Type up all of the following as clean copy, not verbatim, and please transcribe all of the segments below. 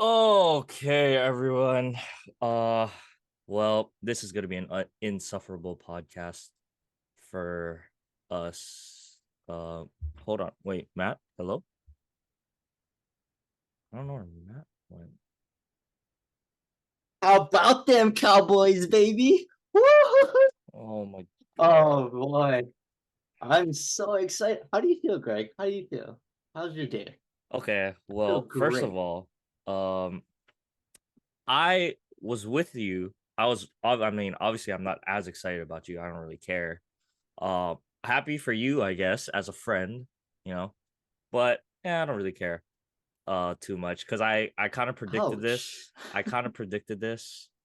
Okay, everyone. Uh, well, this is gonna be an insufferable podcast for us. Hold on, wait, Matt. Hello. I don't know where Matt went. How about them Cowboys, baby? Woo! Oh my Oh god. boy, I'm so excited. How do you feel, Greg? How do you feel? How's your day? Okay, I feel well, first of great. all, um, I was with you. I mean, obviously, I'm not as excited about you. I don't really care. Happy for you, I guess, as a friend, you know, but yeah, I don't really care too much because I kind of predicted Ouch. this.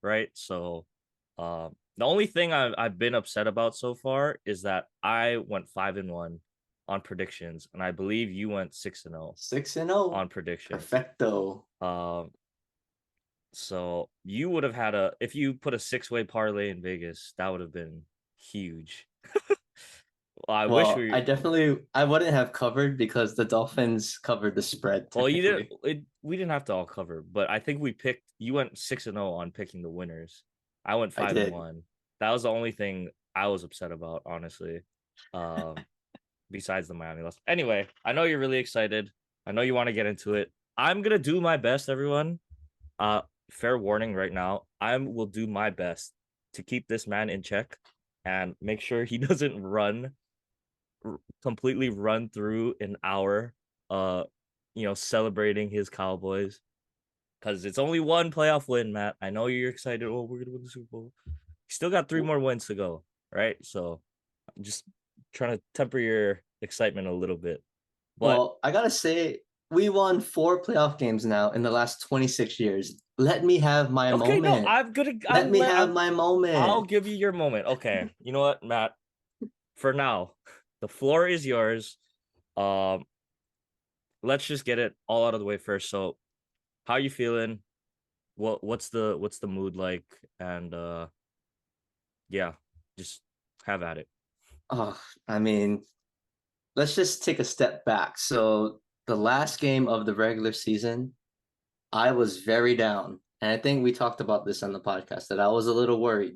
Right? So the only thing I've been upset about so far is that I went 5-1 on predictions, and I believe you went 6-0 6-0. on predictions. Perfecto. Um, so you would have had a if you put a six-way parlay in Vegas, that would have been huge. Well, I wish Well, we I wouldn't have covered because the Dolphins covered the spread Well, you didn't. technically. We didn't have to all cover, but I think we picked. You went 6-0 on picking the winners. I went I five and did. one. That was the only thing I was upset about, honestly. Um, Besides the Miami loss. Anyway, I know you're really excited. I know you want to get into it. I'm gonna do my best, everyone. Uh, Fair warning right now. I will do my best to keep this man in check and make sure he doesn't completely run through an hour celebrating his Cowboys because it's only one playoff win, Matt. I know you're excited. Oh, we're gonna win the Super Bowl. Still got three more wins to go, right? So I'm just trying to temper your excitement a little bit. But Well, I gotta say, we won 4 playoff games now in the last 26 years. Let me have my okay, no, moment. Let me have my I'll moment. give you your moment. Okay, you know what, Matt? For now, the floor is yours. Um, let's just get it all out of the way first. So, how you feeling? What's the mood like? And yeah, just have at it. Oh, I mean, let's just take a step back. So the last game of the regular season, I was very down. And I think we talked about this on the podcast that I was a little worried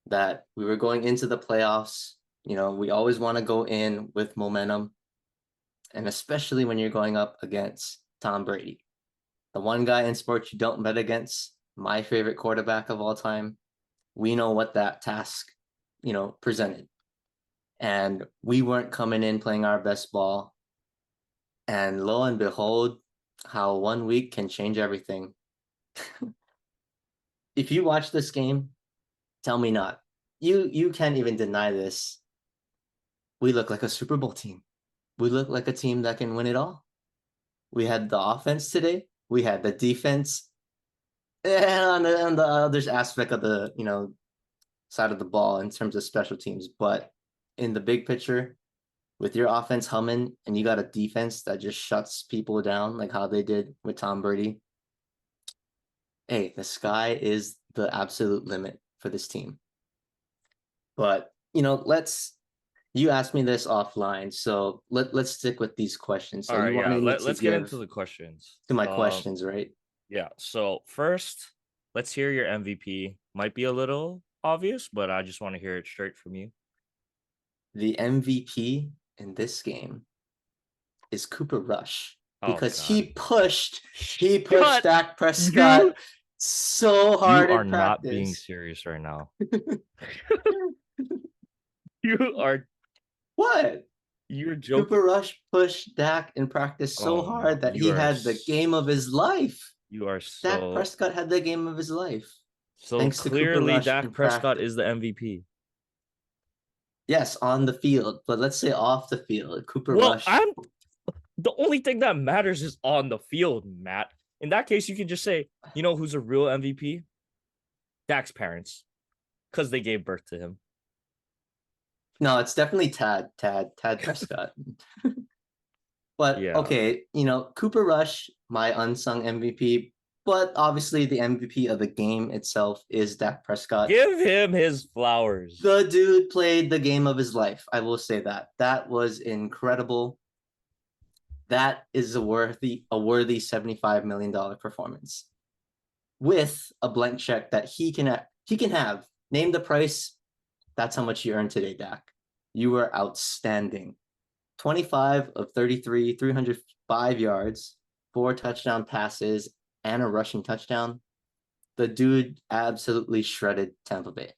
that we were going into the playoffs. You know, we always want to go in with momentum, and especially when you're going up against Tom Brady, the one guy in sports you don't bet against, my favorite quarterback of all time. We know what that task, presented. And we weren't coming in playing our best ball. And lo and behold, how one week can change everything. If you watch this game, tell me not. You can't even deny this. We look like a Super Bowl team. We look like a team that can win it all. We had the offense today. We had the defense. And on the other aspect of the side of the ball in terms of special teams, but in the big picture, with your offense humming and you got a defense that just shuts people down like how they did with Tom Brady, hey, the sky is the absolute limit for this team. But you asked me this offline, so let's stick with these questions. So All you right, yeah. wanted me to Let's get into give the questions. to my questions, right? Yeah. So first, let's hear your MVP. Might be a little obvious, but I just want to hear it straight from you. The MVP in this game is Cooper Rush Oh because God. he pushed God, Dak you Prescott so you hard are in not being practice. serious right now. You are What? you're Cooper joking. Rush pushed Dak in practice so Oh no, hard that he had the game of his life. you are Dak Prescott had the game of his life so thanks to Cooper clearly Rush Dak in Prescott practice. is the MVP. Yes, on the field, but let's say off the field, Cooper Well, Rush. I'm the only thing that matters is on the field, Matt. In that case, you can just say, you know who's a real MVP? Dak's parents, because they gave birth to him. No, it's definitely Tad Prescott. But Yeah. okay, Cooper Rush, my unsung MVP, but obviously the MVP of the game itself is Dak Prescott. Give him his flowers. The dude played the game of his life. I will say that. That was incredible. That is a worthy $75 million performance with a blank check that he can have. Name the price. That's how much you earned today, Dak. You were outstanding. 25 of 33, 305 yards, 4 touchdown passes, and a rushing touchdown. The dude absolutely shredded Tampa Bay.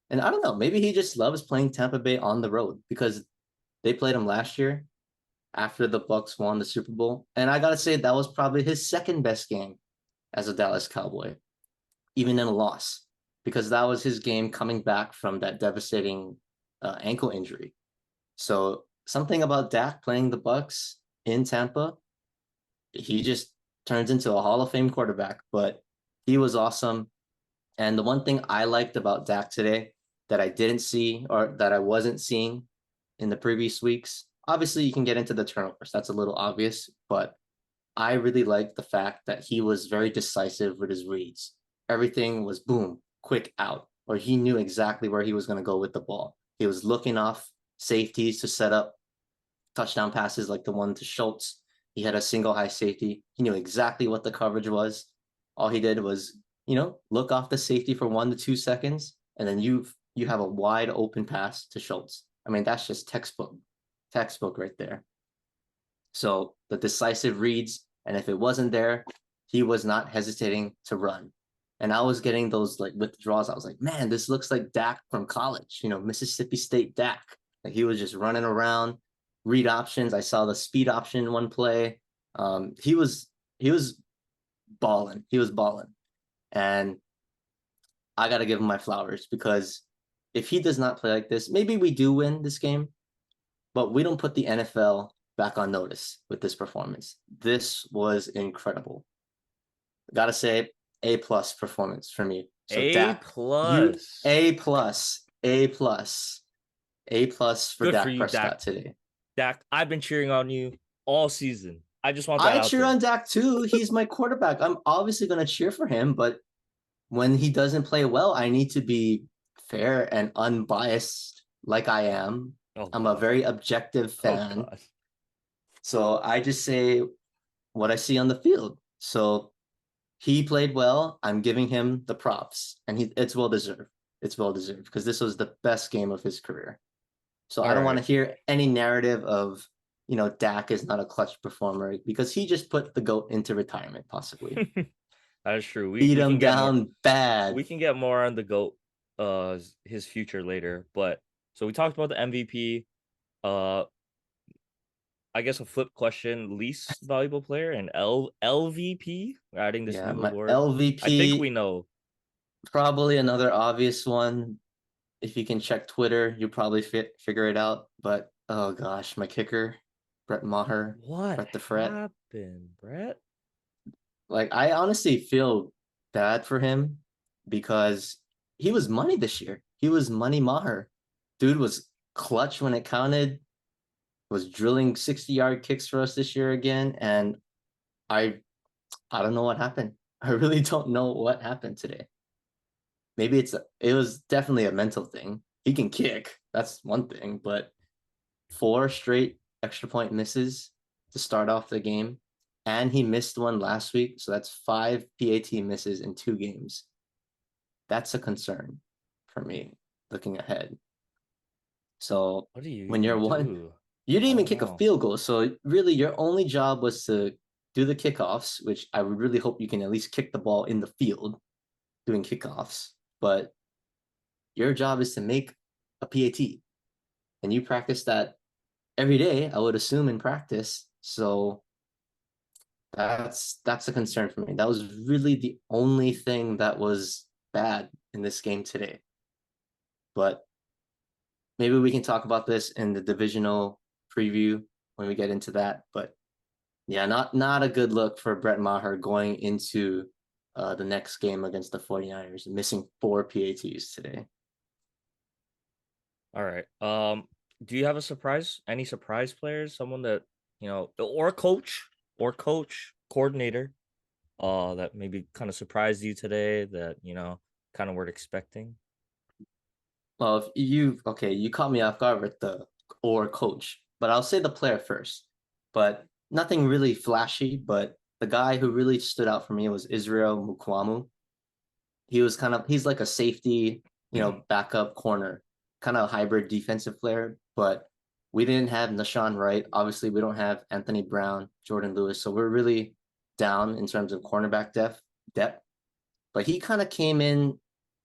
And I don't know, maybe he just loves playing Tampa Bay on the road because they played him last year after the Bucs won the Super Bowl. And I gotta say that was probably his second best game as a Dallas Cowboy, even in a loss, because that was his game coming back from that devastating ankle injury. So something about Dak playing the Bucs in Tampa, he just turns into a Hall of Fame quarterback. But he was awesome. And the one thing I liked about Dak today that I didn't see or that I wasn't seeing in the previous weeks, obviously you can get into the turnovers. That's a little obvious, but I really liked the fact that he was very decisive with his reads. Everything was boom, quick out, or he knew exactly where he was going to go with the ball. He was looking off safeties to set up touchdown passes like the one to Schultz. He had a single high safety. He knew exactly what the coverage was. All he did was, look off the safety for 1 to 2 seconds, and then you have a wide open pass to Schultz. I mean, that's just textbook right there. So the decisive reads, and if it wasn't there, he was not hesitating to run. And I was getting those like withdrawals. I was like, man, this looks like Dak from college, Mississippi State Dak. Like he was just running around, read options. I saw the speed option in one play. He was balling. He was balling. And I got to give him my flowers because if he does not play like this, maybe we do win this game, but we don't put the NFL back on notice with this performance. This was incredible. Gotta say, A+ performance for me. So A Dak, you plus. A+ for Good for Dak you, Dak. Prescott today. Dak, I've been cheering on you all season. I just want that I out cheer there. on Dak too. He's my quarterback. I'm obviously gonna cheer for him, but when he doesn't play well, I need to be fair and unbiased like I am. Oh I'm a god. very objective Oh fan. god. So I just say what I see on the field. So he played well. I'm giving him the props, and it's well deserved. It's well deserved because this was the best game of his career. So All I don't want right. to hear any narrative of, Dak is not a clutch performer because he just put the GOAT into retirement, possibly. That is true. We Beat we him can get more down bad. we can get more on the GOAT his future later. But so we talked about the MVP. Uh I guess a flip question, least valuable player and LVP. We're adding this Yeah, new my award. I think we LVP, know. probably another obvious one. If you can check Twitter, you probably figure it out. But oh gosh, my kicker, Brett Maher, What Brett the Fret. happened, Brett? Like I honestly feel bad for him because he was money this year. He was money Maher. Dude was clutch when it counted, was drilling 60-yard kicks for us this year again. And I I don't know what happened. I really don't know what happened today. Maybe it was definitely a mental thing. He can kick. That's one thing, but 4 straight extra point misses to start off the game. And he missed one last week. So that's 5 PAT misses in 2 games. That's a concern for me looking ahead. So What do you when you're even one, do? you didn't I even don't kick a know. field goal. So really, your only job was to do the kickoffs, which I would really hope you can at least kick the ball in the field doing kickoffs. But your job is to make a PAT. And you practice that every day, I would assume in practice. So that's a concern for me. That was really the only thing that was bad in this game today. But maybe we can talk about this in the divisional preview when we get into that. But yeah, not a good look for Brett Maher going into the next game against the 49ers, missing 4 PATs today. All right. Do you have a surprise? Any surprise players? Someone that, or coach, coordinator, that maybe kind of surprised you today that, kind of weren't expecting? Well, if you caught me off guard with the or coach, but I'll say the player first. But nothing really flashy, but the guy who really stood out for me was Israel Mukwamu. He's like a safety, backup corner, kind of hybrid defensive player, but we didn't have Nashawn Wright. Obviously, we don't have Anthony Brown, Jordan Lewis, so we're really down in terms of cornerback depth. But he kind of came in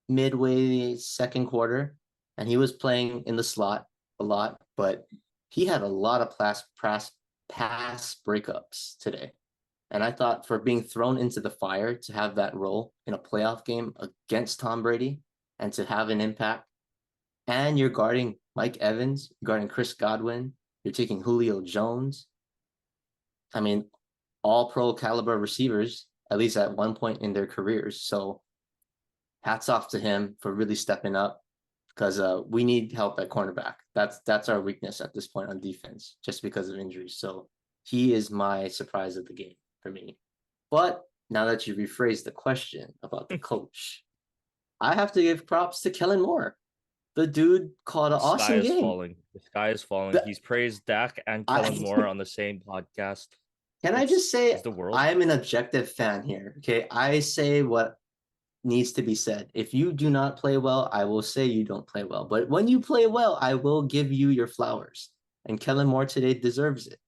midway second quarter, and he was playing in the slot a lot, but he had a lot of pass breakups today. And I thought for being thrown into the fire to have that role in a playoff game against Tom Brady and to have an impact, and you're guarding Mike Evans, you're guarding Chris Godwin, you're taking Julio Jones. I mean, all pro caliber receivers, at least at one point in their careers. So hats off to him for really stepping up because we need help at cornerback. That's our weakness at this point on defense, just because of injuries. So he is my surprise of the game for me. But now that you rephrased the question about the coach, I have to give props to Kellen Moore. The dude called an awesome game. The sky is falling. He's praised Dak and Kellen Moore on the same podcast. Can I just say, the world? I'm an objective fan here. Okay, I say what needs to be said. If you do not play well, I will say you don't play well. But when you play well, I will give you your flowers. And Kellen Moore today deserves it.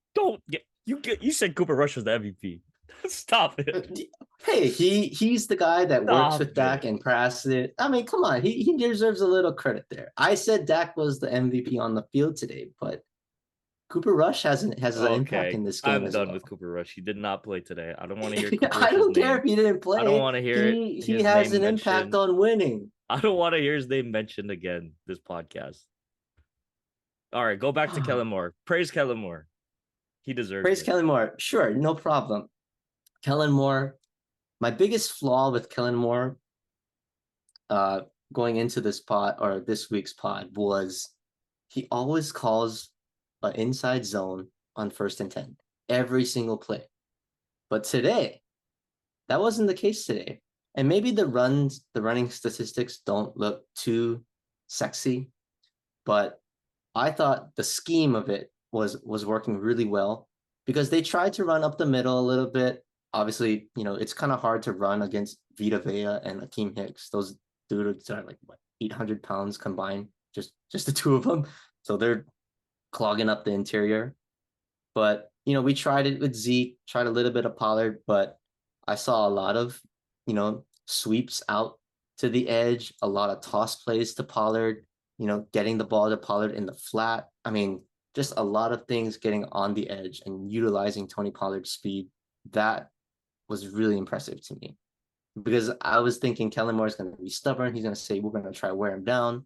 You said Cooper Rush was the MVP. Stop it. Hey, he's the guy that works with Dak and passes it. I mean, come on, he deserves a little credit there. I said Dak was the MVP on the field today, but Cooper Rush has an impact in this game. I'm done with Cooper Rush. He did not play today. I don't want to hear Cooper I don't care if he didn't play. I don't want to hear he has an impact on winning. I don't want to hear his name mentioned again this podcast. All right, go back to Kellen Moore. Praise Kellen Moore. He deserves Praise Kellen Moore. Sure, no problem. Kellen Moore. My biggest flaw with Kellen Moore going into this week's pod was he always calls an inside zone on 1st and 10 every single play. But today, that wasn't the case today. And maybe the running statistics don't look too sexy, but I thought the scheme of it was working really well because they tried to run up the middle a little bit. Obviously, it's kind of hard to run against Vita Vea and Akeem Hicks. Those dudes are like 800 pounds combined, just the two of them. So they're clogging up the interior. But we tried it with Zeke, tried a little bit of Pollard, but I saw a lot of sweeps out to the edge, a lot of toss plays to Pollard, getting the ball to Pollard in the flat. I mean, just a lot of things getting on the edge and utilizing Tony Pollard's speed. That was really impressive to me because I was thinking Kellen Moore is going to be stubborn. He's going to say, we're going to try to wear him down.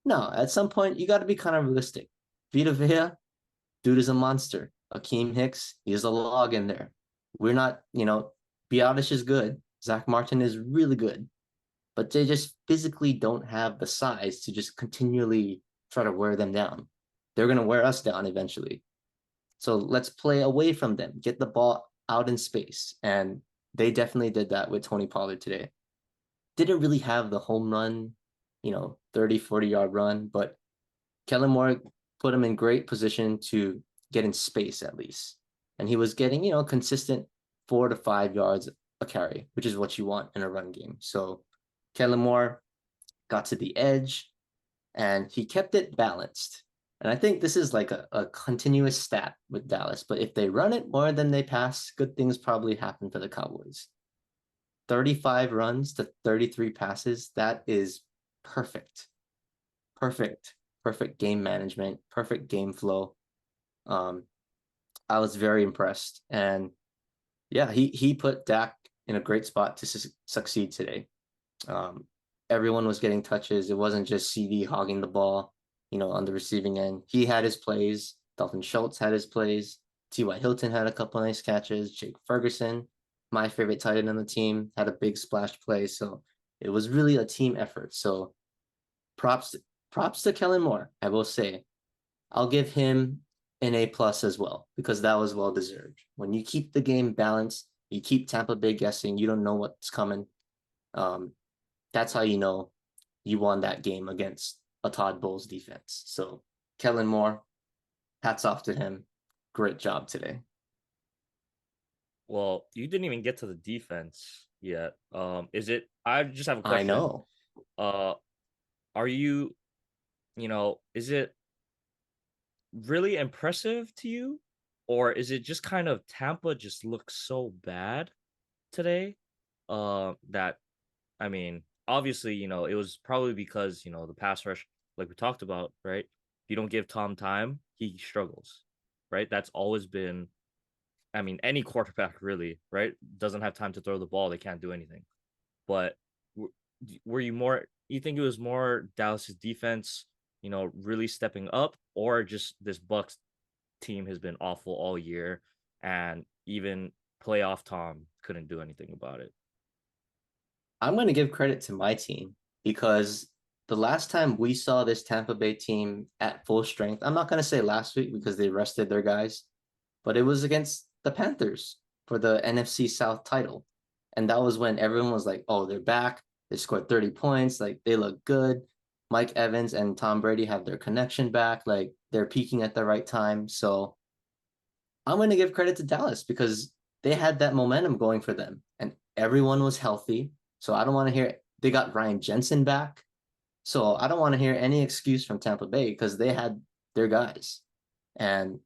No, at some point, you got to be kind of realistic. Vita Vea, dude is a monster. Akeem Hicks, he's a log in there. We're not, Biotish is good. Zach Martin is really good. But they just physically don't have the size to just continually try to wear them down. They're going to wear us down eventually. So let's play away from them, get the ball out in space. And they definitely did that with Tony Pollard today. Didn't really have the home run, 30, 40-yard run, but Kellen Moore put him in great position to get in space at least. And he was getting, consistent 4 to 5 yards a carry, which is what you want in a run game. So Kellen Moore got to the edge and he kept it balanced. And I think this is like a continuous stat with Dallas, but if they run it more than they pass, good things probably happen for the Cowboys. 35 runs to 33 passes, that is perfect. Perfect game management, perfect game flow. I was very impressed. And yeah, he put Dak in a great spot to succeed today. Everyone was getting touches. It wasn't just CD hogging the ball, on the receiving end. He had his plays. Dalton Schultz had his plays. T.Y. Hilton had a couple nice catches. Jake Ferguson, my favorite tight end on the team, had a big splash play. So it was really a team effort. So props to Kellen Moore, I will say. I'll give him an A+ as well, because that was well deserved. When you keep the game balanced, you keep Tampa Bay guessing, you don't know what's coming. That's how you know you won that game against a Todd Bowles defense. So Kellen Moore, hats off to him. Great job today. Well, you didn't even get to the defense yet. Is it? I just have a I question. know. Uh, are you? Is it really impressive to you, or is it just kind of Tampa just looks so bad today? That I mean, obviously, it was probably because the pass rush, like we talked about, right? If you don't give Tom time, he struggles, right? That's always been. I mean, any quarterback really, right? Doesn't have time to throw the ball, they can't do anything. But were you more? You think it was more Dallas's defense, really stepping up, or just this Bucs team has been awful all year, and even playoff Tom couldn't do anything about it? I'm going to give credit to my team because the last time we saw this Tampa Bay team at full strength, I'm not going to say last week because they rested their guys, but it was against the Panthers for the NFC South title. And that was when everyone was like, oh, they're back. They scored 30 points. Like, they look good. Mike Evans and Tom Brady have their connection back. Like, they're peaking at the right time. So I'm going to give credit to Dallas because they had that momentum going for them and everyone was healthy. So I don't want to hear they got Ryan Jensen back. So I don't want to hear any excuse from Tampa Bay because they had their guys. And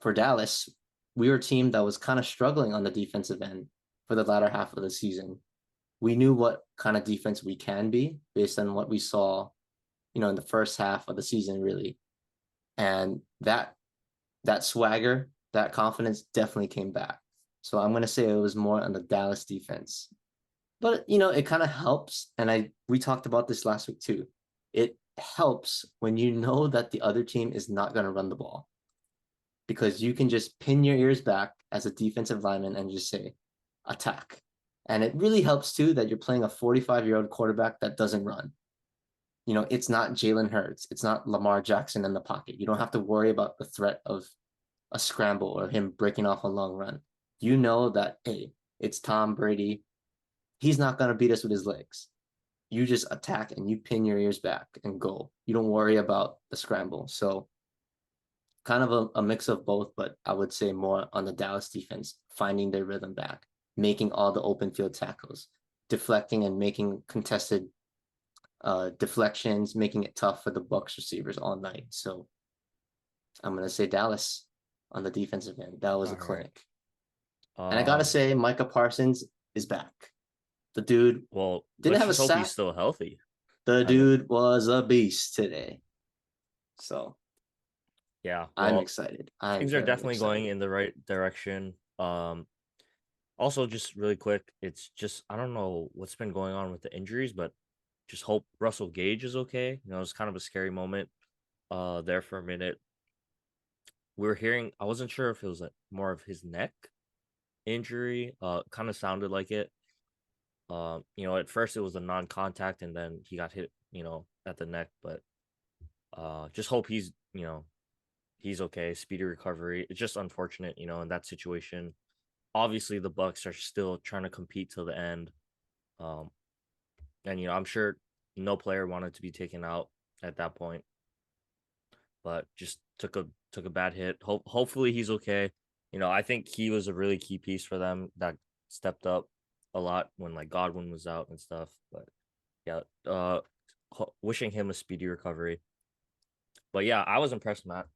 for Dallas, we were a team that was kind of struggling on the defensive end for the latter half of the season. We knew what kind of defense we can be based on what we saw, in the first half of the season, really. And that swagger, that confidence definitely came back. So I'm gonna say it was more on the Dallas defense. But it kind of helps. And we talked about this last week too. It helps when you know that the other team is not gonna run the ball because you can just pin your ears back as a defensive lineman and just say, attack. And it really helps too that you're playing a 45-year-old quarterback that doesn't run. It's not Jalen Hurts. It's not Lamar Jackson in the pocket. You don't have to worry about the threat of a scramble or him breaking off a long run. You know that, hey, it's Tom Brady. He's not going to beat us with his legs. You just attack and you pin your ears back and go. You don't worry about the scramble. So kind of a mix of both, but I would say more on the Dallas defense, finding their rhythm back, making all the open field tackles, deflecting and making contested deflections, making it tough for the Bucs receivers all night. So I'm gonna say Dallas on the defensive end. That was a All right. clinic. And I gotta Um. say, Micah Parsons is back. The dude Well, didn't let's have a just hope he's sack. still healthy. The I mean, dude was a beast today. So yeah. I'm Well, excited. I'm things are very definitely going excited. in the right direction. Also, just really quick, it's just I don't know what's been going on with the injuries, but just hope Russell Gage is okay. It's kind of a scary moment. There for a minute, we were hearing. I wasn't sure if it was like more of his neck injury. Kind of sounded like it. At first it was a non-contact, and then he got hit. At the neck, but just hope he's okay. Speedy recovery. It's just unfortunate, in that situation. Obviously, the Bucs are still trying to compete till the end. Um, and I'm sure no player wanted to be taken out at that point, but just took a bad hit. Hopefully he's okay. I think he was a really key piece for them that stepped up a lot when like Godwin was out and stuff. But yeah, wishing him a speedy recovery. But yeah, I was impressed, Matt,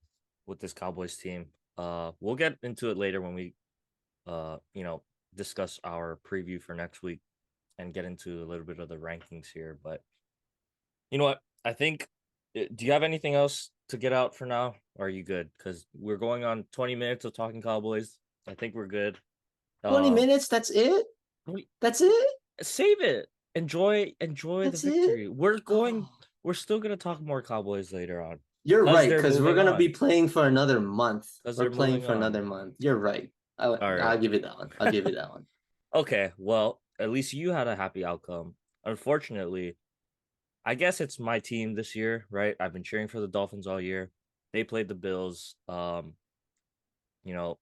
with this Cowboys team. We'll get into it later when we you know discuss our preview for next week and get into a little bit of the rankings here. But you know what? I think. Do you have anything else to get out for now? Or are you good? Because we're going on 20 minutes of talking Cowboys. I think we're good. 20 Um, minutes, that's it? we- That's it? save it. Enjoy the That's it? victory. Oh, We're still gonna talk more Cowboys later on you're because right, they're because we're moving gonna be on. playing for another month. Because We're they're playing moving for on. another month. You're right. I'll, All right. I'll give it that one. I'll give you that one. Okay. Well, at least you had a happy outcome. Unfortunately, I guess it's my team this year, right? I've been cheering for the Dolphins all year. They played the Bills. You know,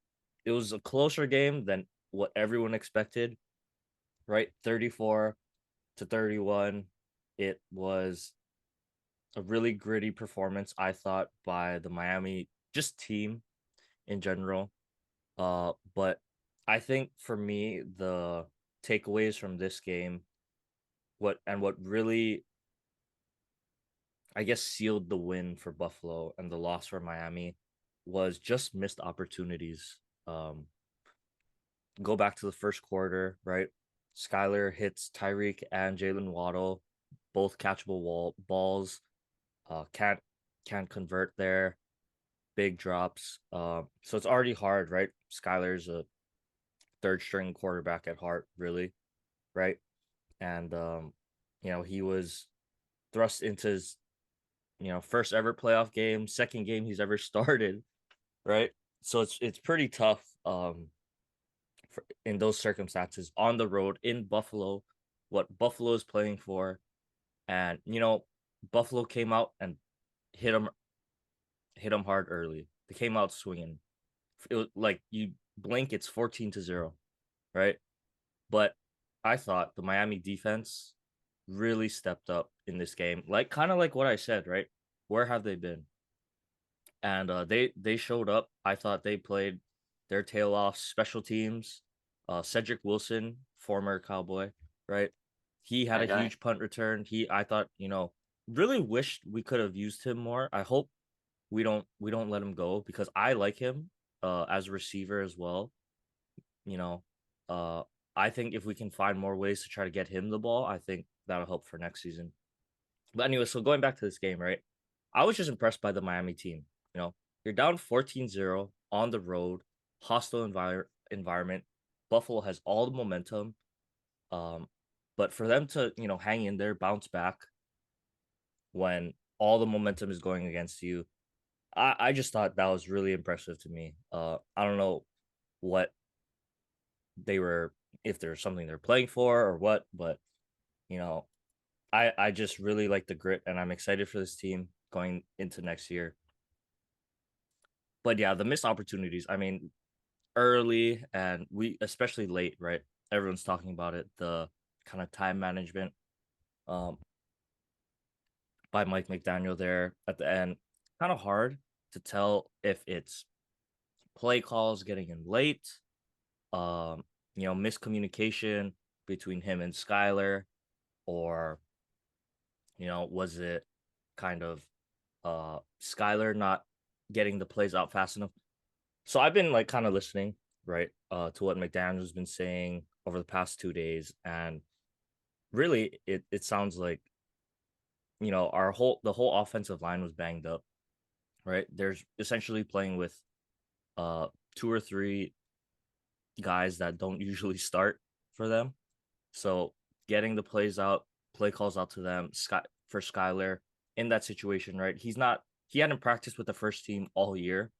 it was a closer game than what everyone expected, right? 34-31. It was a really gritty performance, I thought, by the Miami just team in general. But I think for me, the takeaways from this game, what really, I guess, sealed the win for Buffalo and the loss for Miami was just missed opportunities. Um, go back to the first quarter, right? Skyler hits Tyreek and Jalen Waddle, both catchable balls. Can't convert there. Big drops. So it's already hard, right? Skyler's a third string quarterback at heart, really, right? And he was thrust into his first ever playoff game, second game he's ever started, right? So it's pretty tough in those circumstances on the road in Buffalo, what Buffalo is playing for, and Buffalo came out and hit him hit him hard early. They came out swinging. It was like you blink, it's 14-0, right? But I thought the Miami defense really stepped up in this game, like kind of like what I said, right? Where have they been? And they showed up. I thought they played their tail off. Special teams. Cedric Wilson, former Cowboy, right? He had a That guy. huge punt return. I thought, really wished we could have used him more. I hope we don't let him go because I like him as a receiver as well. You know, uh I think if we can find more ways to try to get him the ball, I think that'll help for next season. But anyway, so going back to this game, right? I was just impressed by the Miami team. You're down 14-0 on the road, hostile environment. Buffalo has all the momentum. Um, but for them to, hang in there, bounce back when all the momentum is going against you, I just thought that was really impressive to me. I don't know what they were, if there's something they're playing for or what, but you know, I just really like the grit and I'm excited for this team going into next year. But yeah, the missed opportunities. I mean, early and we especially late, right? Everyone's talking about it. The kind of time management um by Mike McDaniel there at the end. Kind of hard to tell if it's play calls getting in late, um, miscommunication between him and Skyler, or was it kind of Skyler not getting the plays out fast enough? So I've been like kind of listening, right, to what McDaniel's been saying over the past 2 days, and really, it sounds like the whole offensive line was banged up, right? There's essentially playing with uh two or three guys that don't usually start for them, so getting the play calls out to them, for Skyler in that situation, right? He hadn't practiced with the first team all year,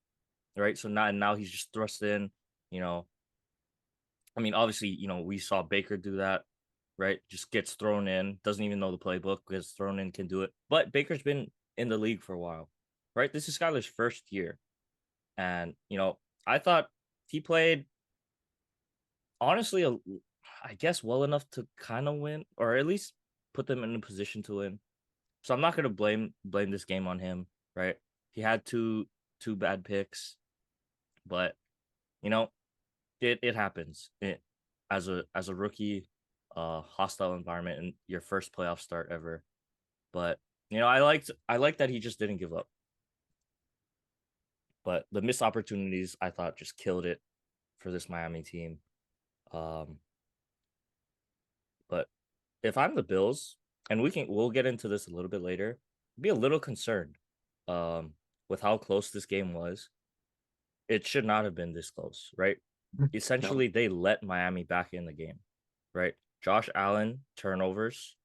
right? So now he's just thrust in, you know, I mean, obviously, we saw Baker do that, right? Just gets thrown in, doesn't even know the playbook, gets thrown in, can do it. But Baker's been in the league for a while, right? This is Skyler's first year. And, I thought he played, honestly, I guess, well enough to kind of win, or at least put them in a position to win. So I'm not going to blame this game on him, right? He had two bad picks, but, you know, it happens. As a rookie, hostile environment and your first playoff start ever. But I liked that he just didn't give up. But the missed opportunities I thought just killed it for this Miami team. Um, but if I'm the Bills, and we'll get into this a little bit later, I'd be a little concerned um with how close this game was. It should not have been this close, right? No. Essentially, they let Miami back in the game, right? Josh Allen turnovers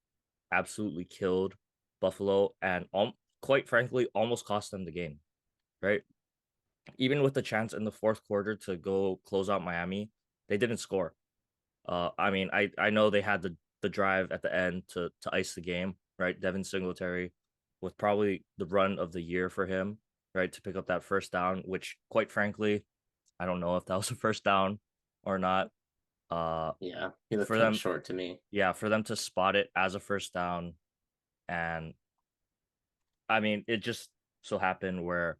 absolutely killed Buffalo and quite frankly almost cost them the game, right? Even with the chance in the fourth quarter to go close out Miami, they didn't score. I mean, I know they had the drive at the end to ice the game, right? Devin Singletary with probably the run of the year for him, right? To pick up that first down, which quite frankly, I don't know if that was a first down or not. Uh Yeah, he looked for kind of them, short to me. yeah, for them to spot it as a first down, and I mean, it just so happened where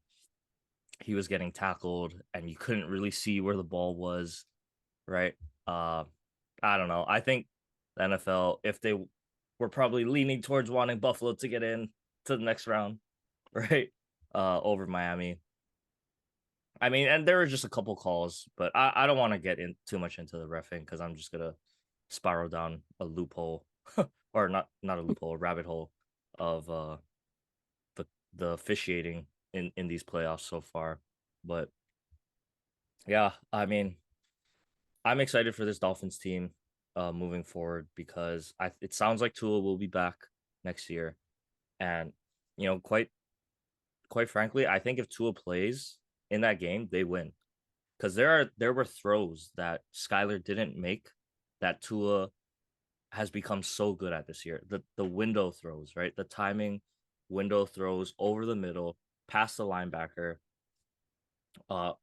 he was getting tackled and you couldn't really see where the ball was. right? Uh, I don't know. I think the NFL, if they were probably leaning towards wanting Buffalo to get in to the next round, right? Over Miami. I mean, and there were just a couple calls, but I don't want to get in too much into the reffing because I'm just gonna spiral down a loophole, or not a loophole, a rabbit hole of the the officiating in these playoffs so far. But yeah, I mean, I'm excited for this Dolphins team moving forward because it sounds like Tua will be back next year, and quite frankly, I think if Tua plays in that game, they win because there were throws that Skyler didn't make that Tua has become so good at this year. The window throws, right? The timing window throws over the middle, past the linebacker,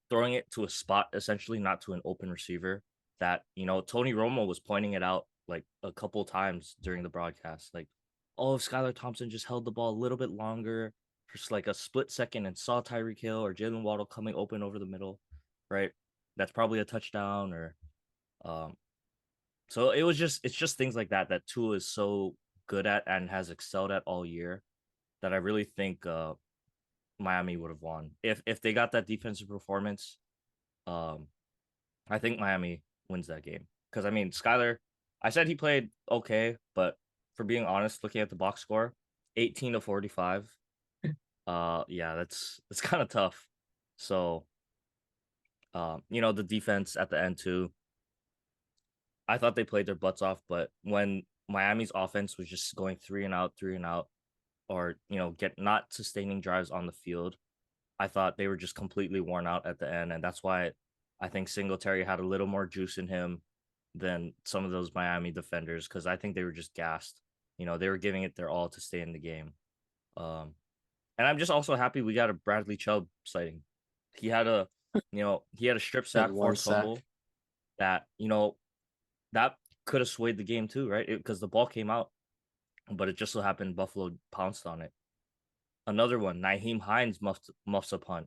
throwing it to a spot essentially, not to an open receiver. That Tony Romo was pointing it out like a couple times during the broadcast, like, oh, if Skylar Thompson just held the ball a little bit longer, just like a split second, and saw Tyreek Hill or Jalen Waddle coming open over the middle, right? That's probably a touchdown. Or um, so it's just things like that that Tua is so good at and has excelled at all year that I really think Miami would have won if they got that defensive performance. Um, I think Miami wins that game because I mean Skyler. I said he played okay, but for being honest, looking at the box score, 18 to 45. Yeah, that's kind of tough. So, the defense at the end too. I thought they played their butts off, but when Miami's offense was just going three and out, or get not sustaining drives on the field, I thought they were just completely worn out at the end, and that's why I think Singletary had a little more juice in him than some of those Miami defenders because I think they were just gassed. They were giving it their all to stay in the game. Um, and I'm just also happy we got a Bradley Chubb sighting. He had a strip Had sack, one forced sack. fumble that that could have swayed the game too, right? Because the ball came out, but it just so happened Buffalo pounced on it. Another one, Naheem Hines muffs a punt,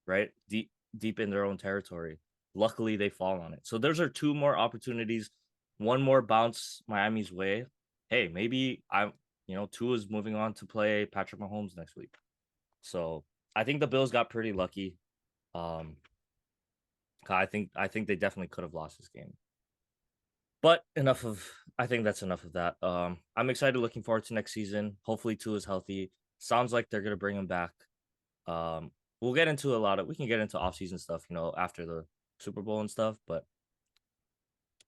right? Deep in their own territory. Luckily, they fall on it. So those are two more opportunities. One more bounce Miami's way. Hey, maybe Tua is moving on to play Patrick Mahomes next week. So I think the Bills got pretty lucky. Um, I think they definitely could have lost this game. But I think that's enough of that. I'm excited, looking forward to next season. Hopefully, Tua is healthy. Sounds like they're gonna bring him back. Um, we can get into offseason stuff, after the Super Bowl and stuff. But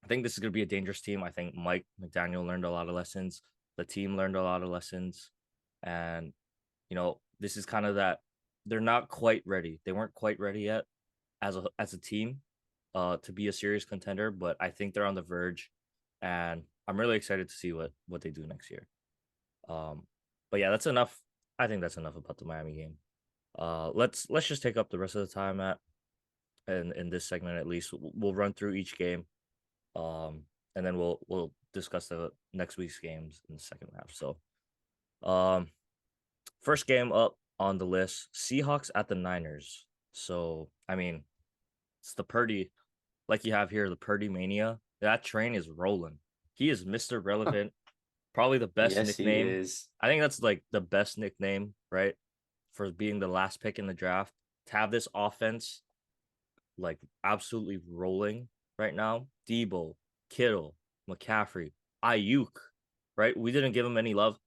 I think this is gonna be a dangerous team. I think Mike McDaniel learned a lot of lessons. The team learned a lot of lessons, and this is kind of that they're not quite ready. They weren't quite ready yet as a team, to be a serious contender. But I think they're on the verge, and I'm really excited to see what they do next year. Um, but yeah, that's enough. I think that's enough about the Miami game. Let's just take up the rest of the time at in this segment. At least we'll run through each game, um, and then we'll discuss the next week's games in the second half. So, um, first game up on the list: Seahawks at the Niners. So, I mean, it's the Purdy, like you have here, the Purdy mania. That train is rolling. He is Mr. Relevant, probably the best Yes, he nickname. is. I think that's like the best nickname, right? For being the last pick in the draft. To have this offense like absolutely rolling right now. Debo, Kittle, McCaffrey, Ayuk, right? We didn't give him any love.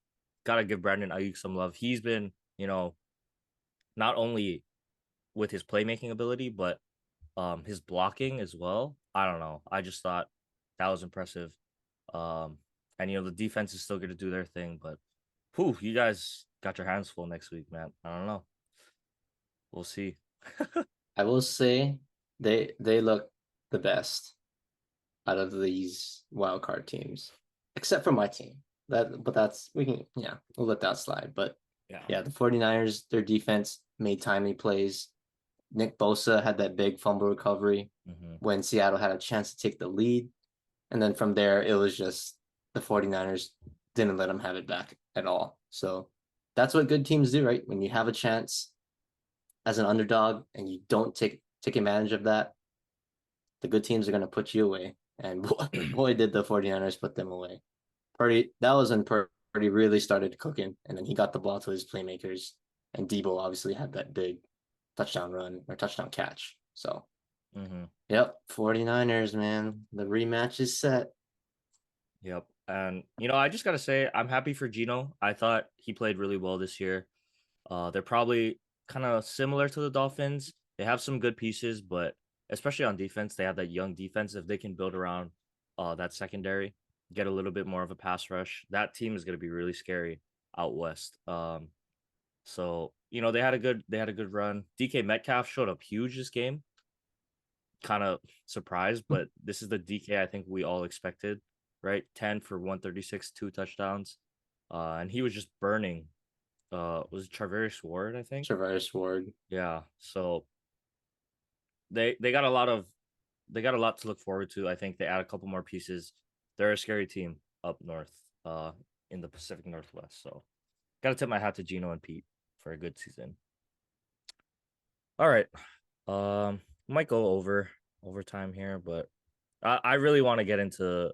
Gotta give Brandon Ayuk some love. He's been, not only with his playmaking ability, but his blocking as well. I don't know. I just thought that was impressive. Um, and the defense is still gonna do their thing, but whew, you guys got your hands full next week, man. I don't know. We'll see. I will say they look the best out of these wild card teams, except for my team. But that's we can we'll let that slide. But Yeah. yeah, the 49ers, their defense made timely plays. Nick Bosa had that big fumble recovery Mm-hmm. when Seattle had a chance to take the lead. And then from there, it was just the 49ers didn't let them have it back at all. So that's what good teams do, right? When you have a chance as an underdog and you don't take advantage of that, The good teams are going to put you away. And boy, did the 49ers put them away. Purdy, that was when Purdy really started cooking. And then he got the ball to his playmakers. And Debo obviously had that big touchdown run or touchdown catch. So, Mm-hmm. yep, 49ers, man. The rematch is set. Yep. And I just gotta say, I'm happy for Gino. I thought he played really well this year. They're probably kind of similar to the Dolphins. They have some good pieces, but especially on defense, they have that young defense. If they can build around that secondary, get a little bit more of a pass rush, that team is gonna be really scary out west. So they had a good run. DK Metcalf showed up huge this game. Kind of surprised, but this is the DK I think we all expected, right? 10 for 136, 2 touchdowns. And he was just burning. Was it Charvarius Ward, I think? Traverse Ward. Yeah. So they got a lot to look forward to. I think they add a couple more pieces. They're a scary team up north, in the Pacific Northwest. So gotta tip my hat to Gino and Pete for a good season. All right. Might go overtime here, but I really want to get into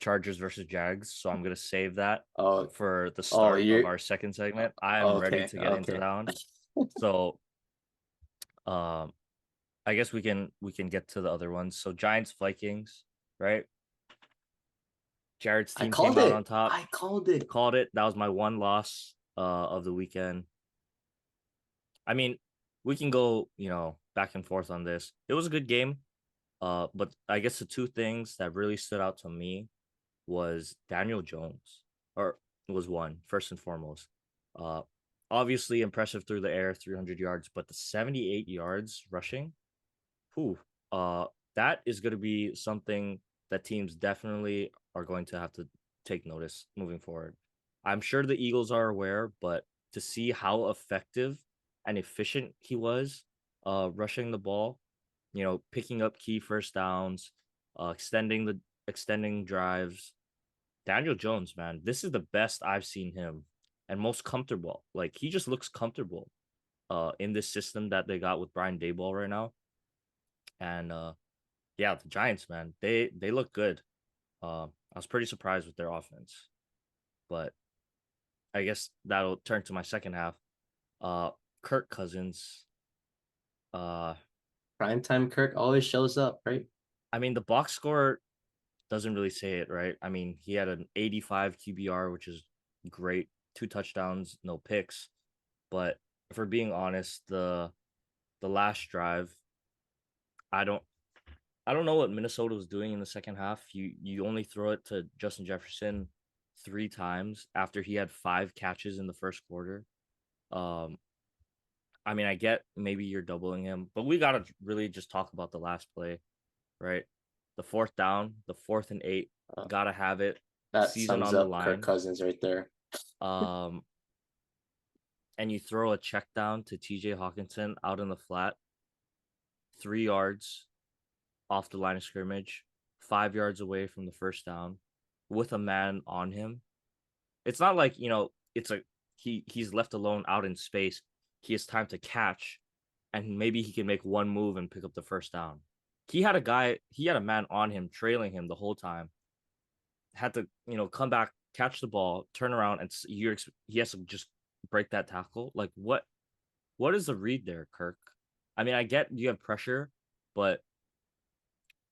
Chargers versus Jags, so I'm gonna save that Oh, for the oh, start of you're our second segment. I am ready okay. to get into Okay. that one. So, um, I guess we can get to the other ones. So Giants Vikings, right? Jared's I team came called out on it. top. I called it. Called it. That was my one loss of the weekend. I mean, we can go, back and forth on this. It was a good game. But I guess the two things that really stood out to me was Daniel Jones, or was one first and foremost. Uh, Obviously impressive through the air, 300 yards, but the 78 yards rushing, whew, uh, that is going to be something that teams definitely are going to have to take notice moving forward. I'm sure the Eagles are aware, but to see how effective and efficient he was, rushing the ball, picking up key first downs, extending drives. Daniel Jones, man, this is the best I've seen him and most comfortable. Like he just looks comfortable in this system that they got with Brian Daboll right now. And yeah, the Giants, man, they look good. I was pretty surprised with their offense, but I guess that'll turn to my second half. Uh, Kirk Cousins. Uh, Primetime Kirk always shows up, right? I mean, the box score doesn't really say it, right? I mean, he had an 85 QBR, which is great. 2 touchdowns, no picks. But if we're being honest, the last drive, I don't I don't know what Minnesota was doing in the second half. You only throw it to Justin Jefferson 3 times after he had 5 catches in the first quarter. Um, I mean, I get maybe you're doubling him, but we gotta really just talk about the last play, right? The fourth down, the 4th and 8, Uh, gotta have it. that Season sums on the up Kirk line. Cousins right there. Um, and you throw a check down to TJ Hawkinson out in the flat, 3 yards off the line of scrimmage, 5 yards away from the first down, with a man on him. It's not like, it's like he's left alone out in space. He has time to catch, and maybe he can make one move and pick up the first down. He had a man on him, trailing him the whole time. Had to, come back, catch the ball, turn around, and he has to just break that tackle. Like what is the read there, Kirk? I mean, I get you have pressure, but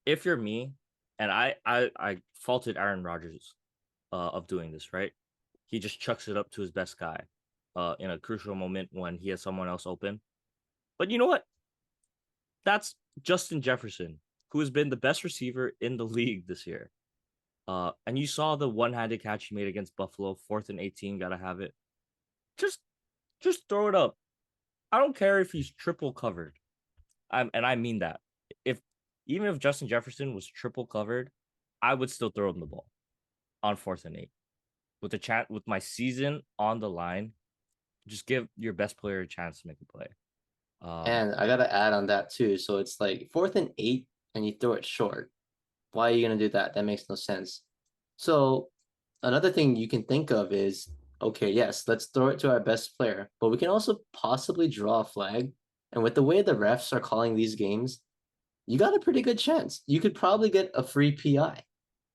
if you're me, and I faulted Aaron Rodgers of doing this, right? He just chucks it up to his best guy in a crucial moment when he has someone else open. But you know what? That's Justin Jefferson, who has been the best receiver in the league this year. And you saw the one-handed catch he made against Buffalo, 4th and 18, gotta have it. Just just throw it up. I don't care if he's triple covered. And I mean that. If Even if Justin Jefferson was triple covered, I would still throw him the ball on 4th and 8. With the chat with my season on the line, just give your best player a chance to make a play. Um, And I gotta add on that too. So it's like 4th and 8, and you throw it short. Why are you gonna do that? That makes no sense. So another thing you can think of is, okay, yes, let's throw it to our best player, but we can also possibly draw a flag. And with the way the refs are calling these games, you got a pretty good chance. You could probably get a free PI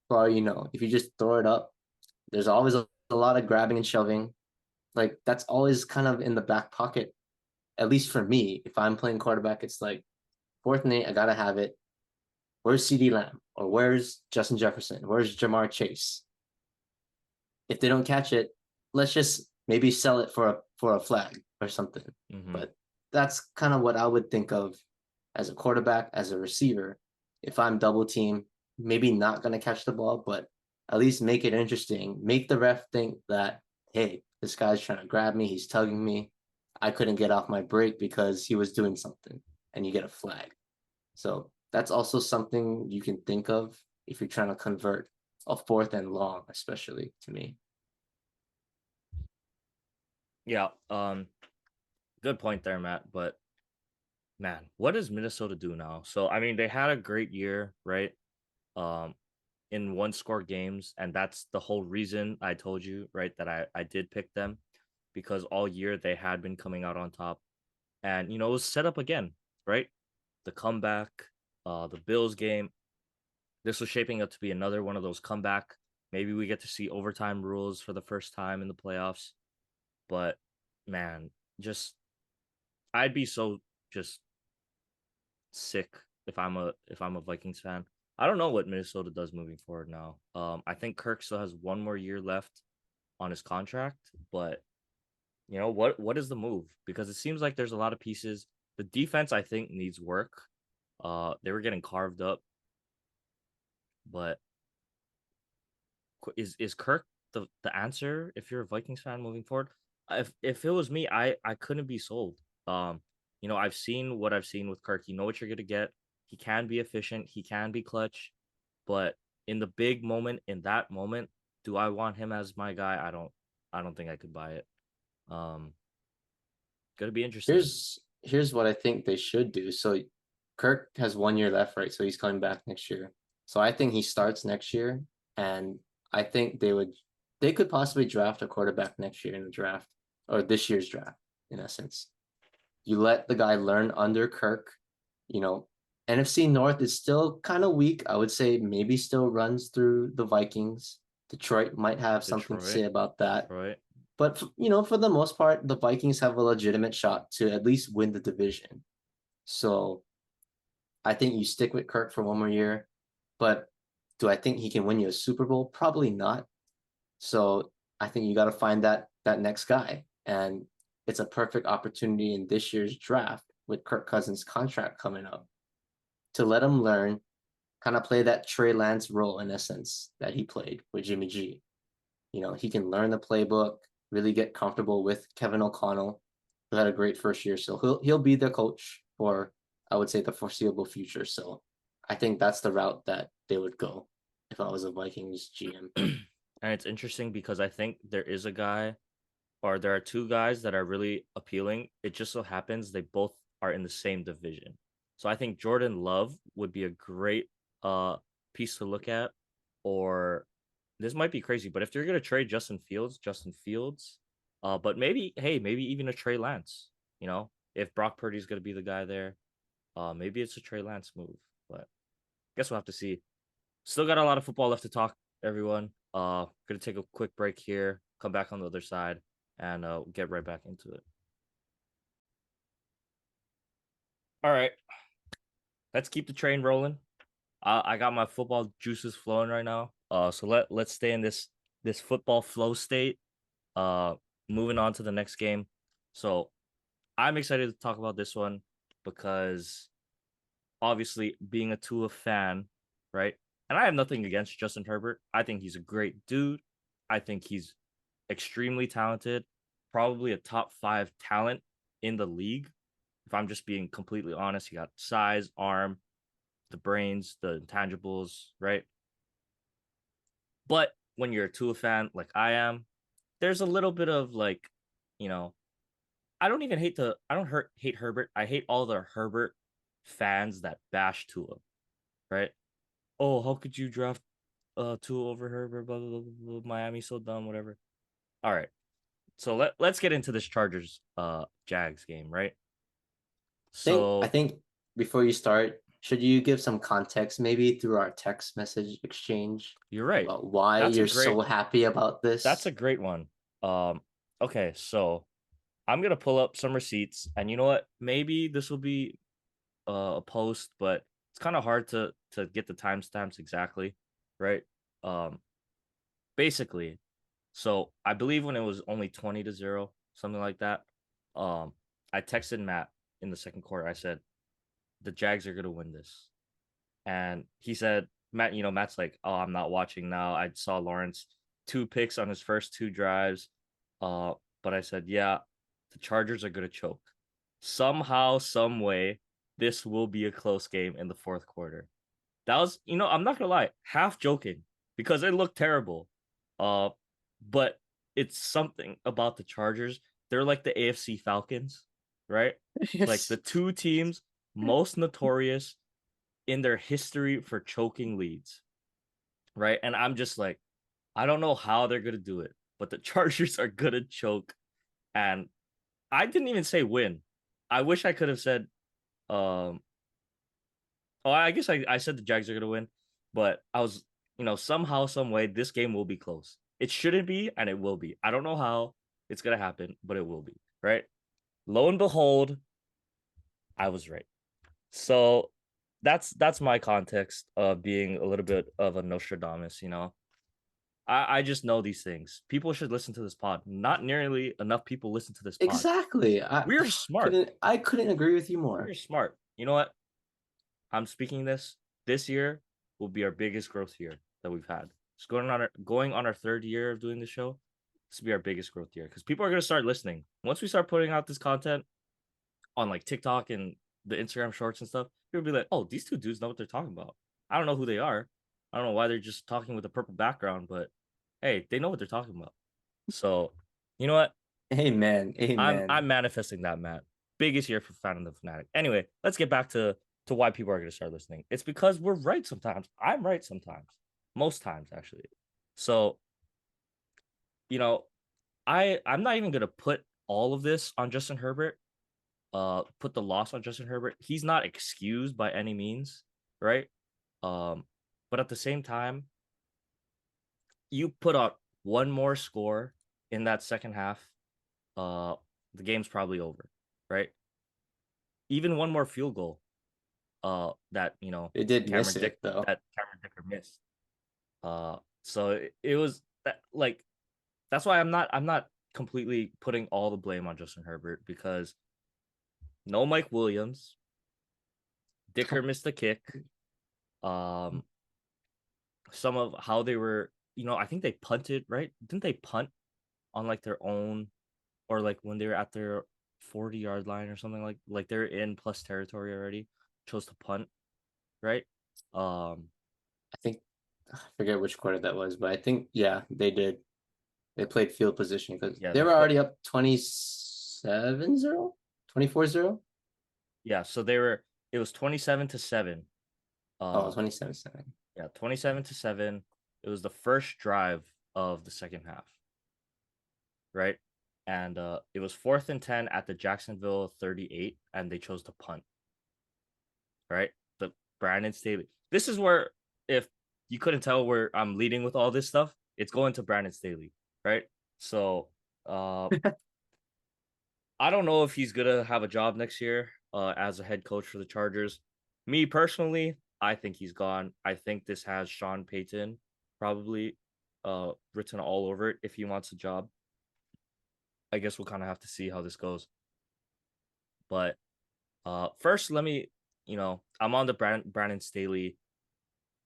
for all you know. If you just throw it up, there's always a lot of grabbing and shoving. Like that's always kind of in the back pocket. At least for me, if I'm playing quarterback, it's like 4th and 8, I gotta have it. Where's CD Lamb? Or where's Justin Jefferson? Where's Jamar Chase? If they don't catch it, let's just maybe sell it for a flag or something. Mm-hmm. But that's kind of what I would think of as a quarterback, as a receiver. If I'm double team, maybe not gonna catch the ball, but at least make it interesting. Make the ref think that, hey, this guy's trying to grab me, he's tugging me. I couldn't get off my break because he was doing something, and you get a flag. So that's also something you can think of if you're trying to convert a 4th and long, especially to me. Yeah. Good point there, Matt. But man, what does Minnesota do now? So I mean, they had a great year, right? Um, in one score games, and that's the whole reason I told you, right, that I did pick them because all year they had been coming out on top, and it was set up again, right? The comeback, the Bills game. This was shaping up to be another one of those comeback. Maybe we get to see overtime rules for the first time in the playoffs. But man, just I'd be so just sick if I'm a Vikings fan. I don't know what Minnesota does moving forward now. I think Kirk still has one more year left on his contract, but what is the move? Because it seems like there's a lot of pieces. The defense I think needs work. They were getting carved up, but is Kirk the answer if you're a Vikings fan moving forward? If it was me, I couldn't be sold. I've seen what I've seen with Kirk. You know what you're gonna get. He can be efficient. He can be clutch, but in the big moment, in that moment, do I want him as my guy? I don't think I could buy it. Um, Gonna be interesting. Here's what I think they should do. So Kirk has 1 year left, right? So he's coming back next year. So I think he starts next year, and I think they could possibly draft a quarterback next year in the draft or this year's draft, in essence. You let the guy learn under Kirk. You know, NFC North is still kind of weak. I would say maybe still runs through the Vikings. Detroit might have something to say Detroit, about that. Detroit. But for the most part, the Vikings have a legitimate shot to at least win the division. So I think you stick with Kirk for one more year. But do I think he can win you a Super Bowl? Probably not. So I think you got to find that next guy. And it's a perfect opportunity in this year's draft with Kirk Cousins' contract coming up to let him learn, kind of play that Trey Lance role in essence that he played with Jimmy G. He can learn the playbook, really get comfortable with Kevin O'Connell, who had a great first year. So he'll be the coach for, I would say, the foreseeable future. So I think that's the route that they would go if I was a Vikings GM. And it's interesting because I think there is a guy, or there are two guys that are really appealing. It just so happens they both are in the same division. So I think Jordan Love would be a great piece to look at. Or this might be crazy, but if they're gonna trade Justin Fields, but maybe even a Trey Lance. If Brock Purdy's gonna be the guy there, maybe it's a Trey Lance move. But guess we'll have to see. Still got a lot of football left to talk, everyone. Gonna take a quick break here, come back on the other side, and get right back into it. All right, let's keep the train rolling. I got my football juices flowing right now. So let's stay in this football flow state. Uh, Moving on to the next game. So I'm excited to talk about this one because obviously being a Tua fan, right? And I have nothing against Justin Herbert. I think he's a great dude. I think he's extremely talented, probably a top 5 talent in the league. If I'm just being completely honest, he got size, arm, the brains, the intangibles, right? But when you're a Tua fan like I am, there's a little bit of like, you know, I don't hate Herbert. I hate all the Herbert fans that bash Tua, right? Oh, how could you draft Tua over Herbert? Blah, blah, blah, blah, blah. Miami's so dumb, whatever. All right. So let's get into this Chargers Jags game, right? I So think before you start, should you give some context maybe through our text message exchange You're right. about why That's a you're great so happy about that's a this? great one. Okay, so I'm gonna pull up some receipts, and you know what? Maybe this will be a post, but it's kind of hard to get the timestamps exactly, right? Um, basically, so I believe when it was only 20-0, something like that, um, I texted Matt in the second quarter. I said the Jags are gonna win this, and he said, Matt, Matt's like, oh, I'm not watching now. I saw Lawrence 2 picks on his first 2 drives. Uh, but I said, yeah, the Chargers are gonna choke. Somehow, some way, this will be a close game in the fourth quarter. That was, I'm not gonna lie, half joking because it looked terrible. Uh, but it's something about the Chargers. They're like the AFC Falcons, right? Like the Yes. two teams most notorious in their history for choking leads, right? And I'm just like, I don't know how they're gonna do it, but the Chargers are gonna choke. And I didn't even say win. I wish I could have said, um, oh, I guess I said the Jags are gonna win, but I was, somehow, some way, this game will be close. It shouldn't be, and it will be. I don't know how it's gonna happen, but it will be, right? Lo and behold, I was right. So that's my context of being a little bit of a Nostradamus, I just know these things. People should listen to this pod. Not nearly enough people listen to this pod. Exactly. I We're smart. couldn't agree with you We're more. smart. You know what? I'm speaking this. This year will be our biggest growth year that we've had. It's going on our third year of doing the show. This will be our biggest growth year because people are gonna start listening. Once we start putting out this content on like TikTok and the Instagram shorts and stuff, people will be like, oh, these two dudes know what they're talking about. I don't know who they are. I don't know why they're just talking with a purple background, but hey, they know what they're talking about. So, you know what? Amen. I'm Amen. manifesting that, Matt. Biggest year for fan of the Fanatic. Anyway, let's get back to why people are going to start listening. It's because we're right sometimes. I'm right sometimes. Most times, actually. So, you know, I'm not even going to put all of this on Justin Herbert. Put the loss on Justin Herbert. He's not excused by any means, right? Um, but at the same time, you put out one more score in that second half, uh, the game's probably over, right? Even one more field goal, that They did miss it though. Cameron Dicker missed. So it was that like that's why I'm not completely putting all the blame on Justin Herbert because no Mike Williams, Dicker missed the kick. Um, some of how they were, I think they punted, right? Didn't they punt on like their own or like when they were at their 40-yard line or something like they're in plus territory already, chose to punt, right? Um, I think I forget which quarter that was, but I think yeah, they did. They played field position because yeah, they were already up 27-0, 24-0. yeah, so they were it was 27-7. Oh, Uh 27-7. yeah, 27-7. It was the first drive of the second half, right? And it was 4th and 10 at the Jacksonville 38, and they chose to punt, right? The Brandon Staley. This is where, if you couldn't tell where I'm leading with all this stuff, it's going to Brandon Staley, right? So I don't know if he's gonna have a job next year as a head coach for the Chargers. Me personally, I think he's gone. I think this has Sean Payton probably written all over it if he wants a job. I guess we'll kind of have to see how this goes. But first, let me, I'm on the Brandon Staley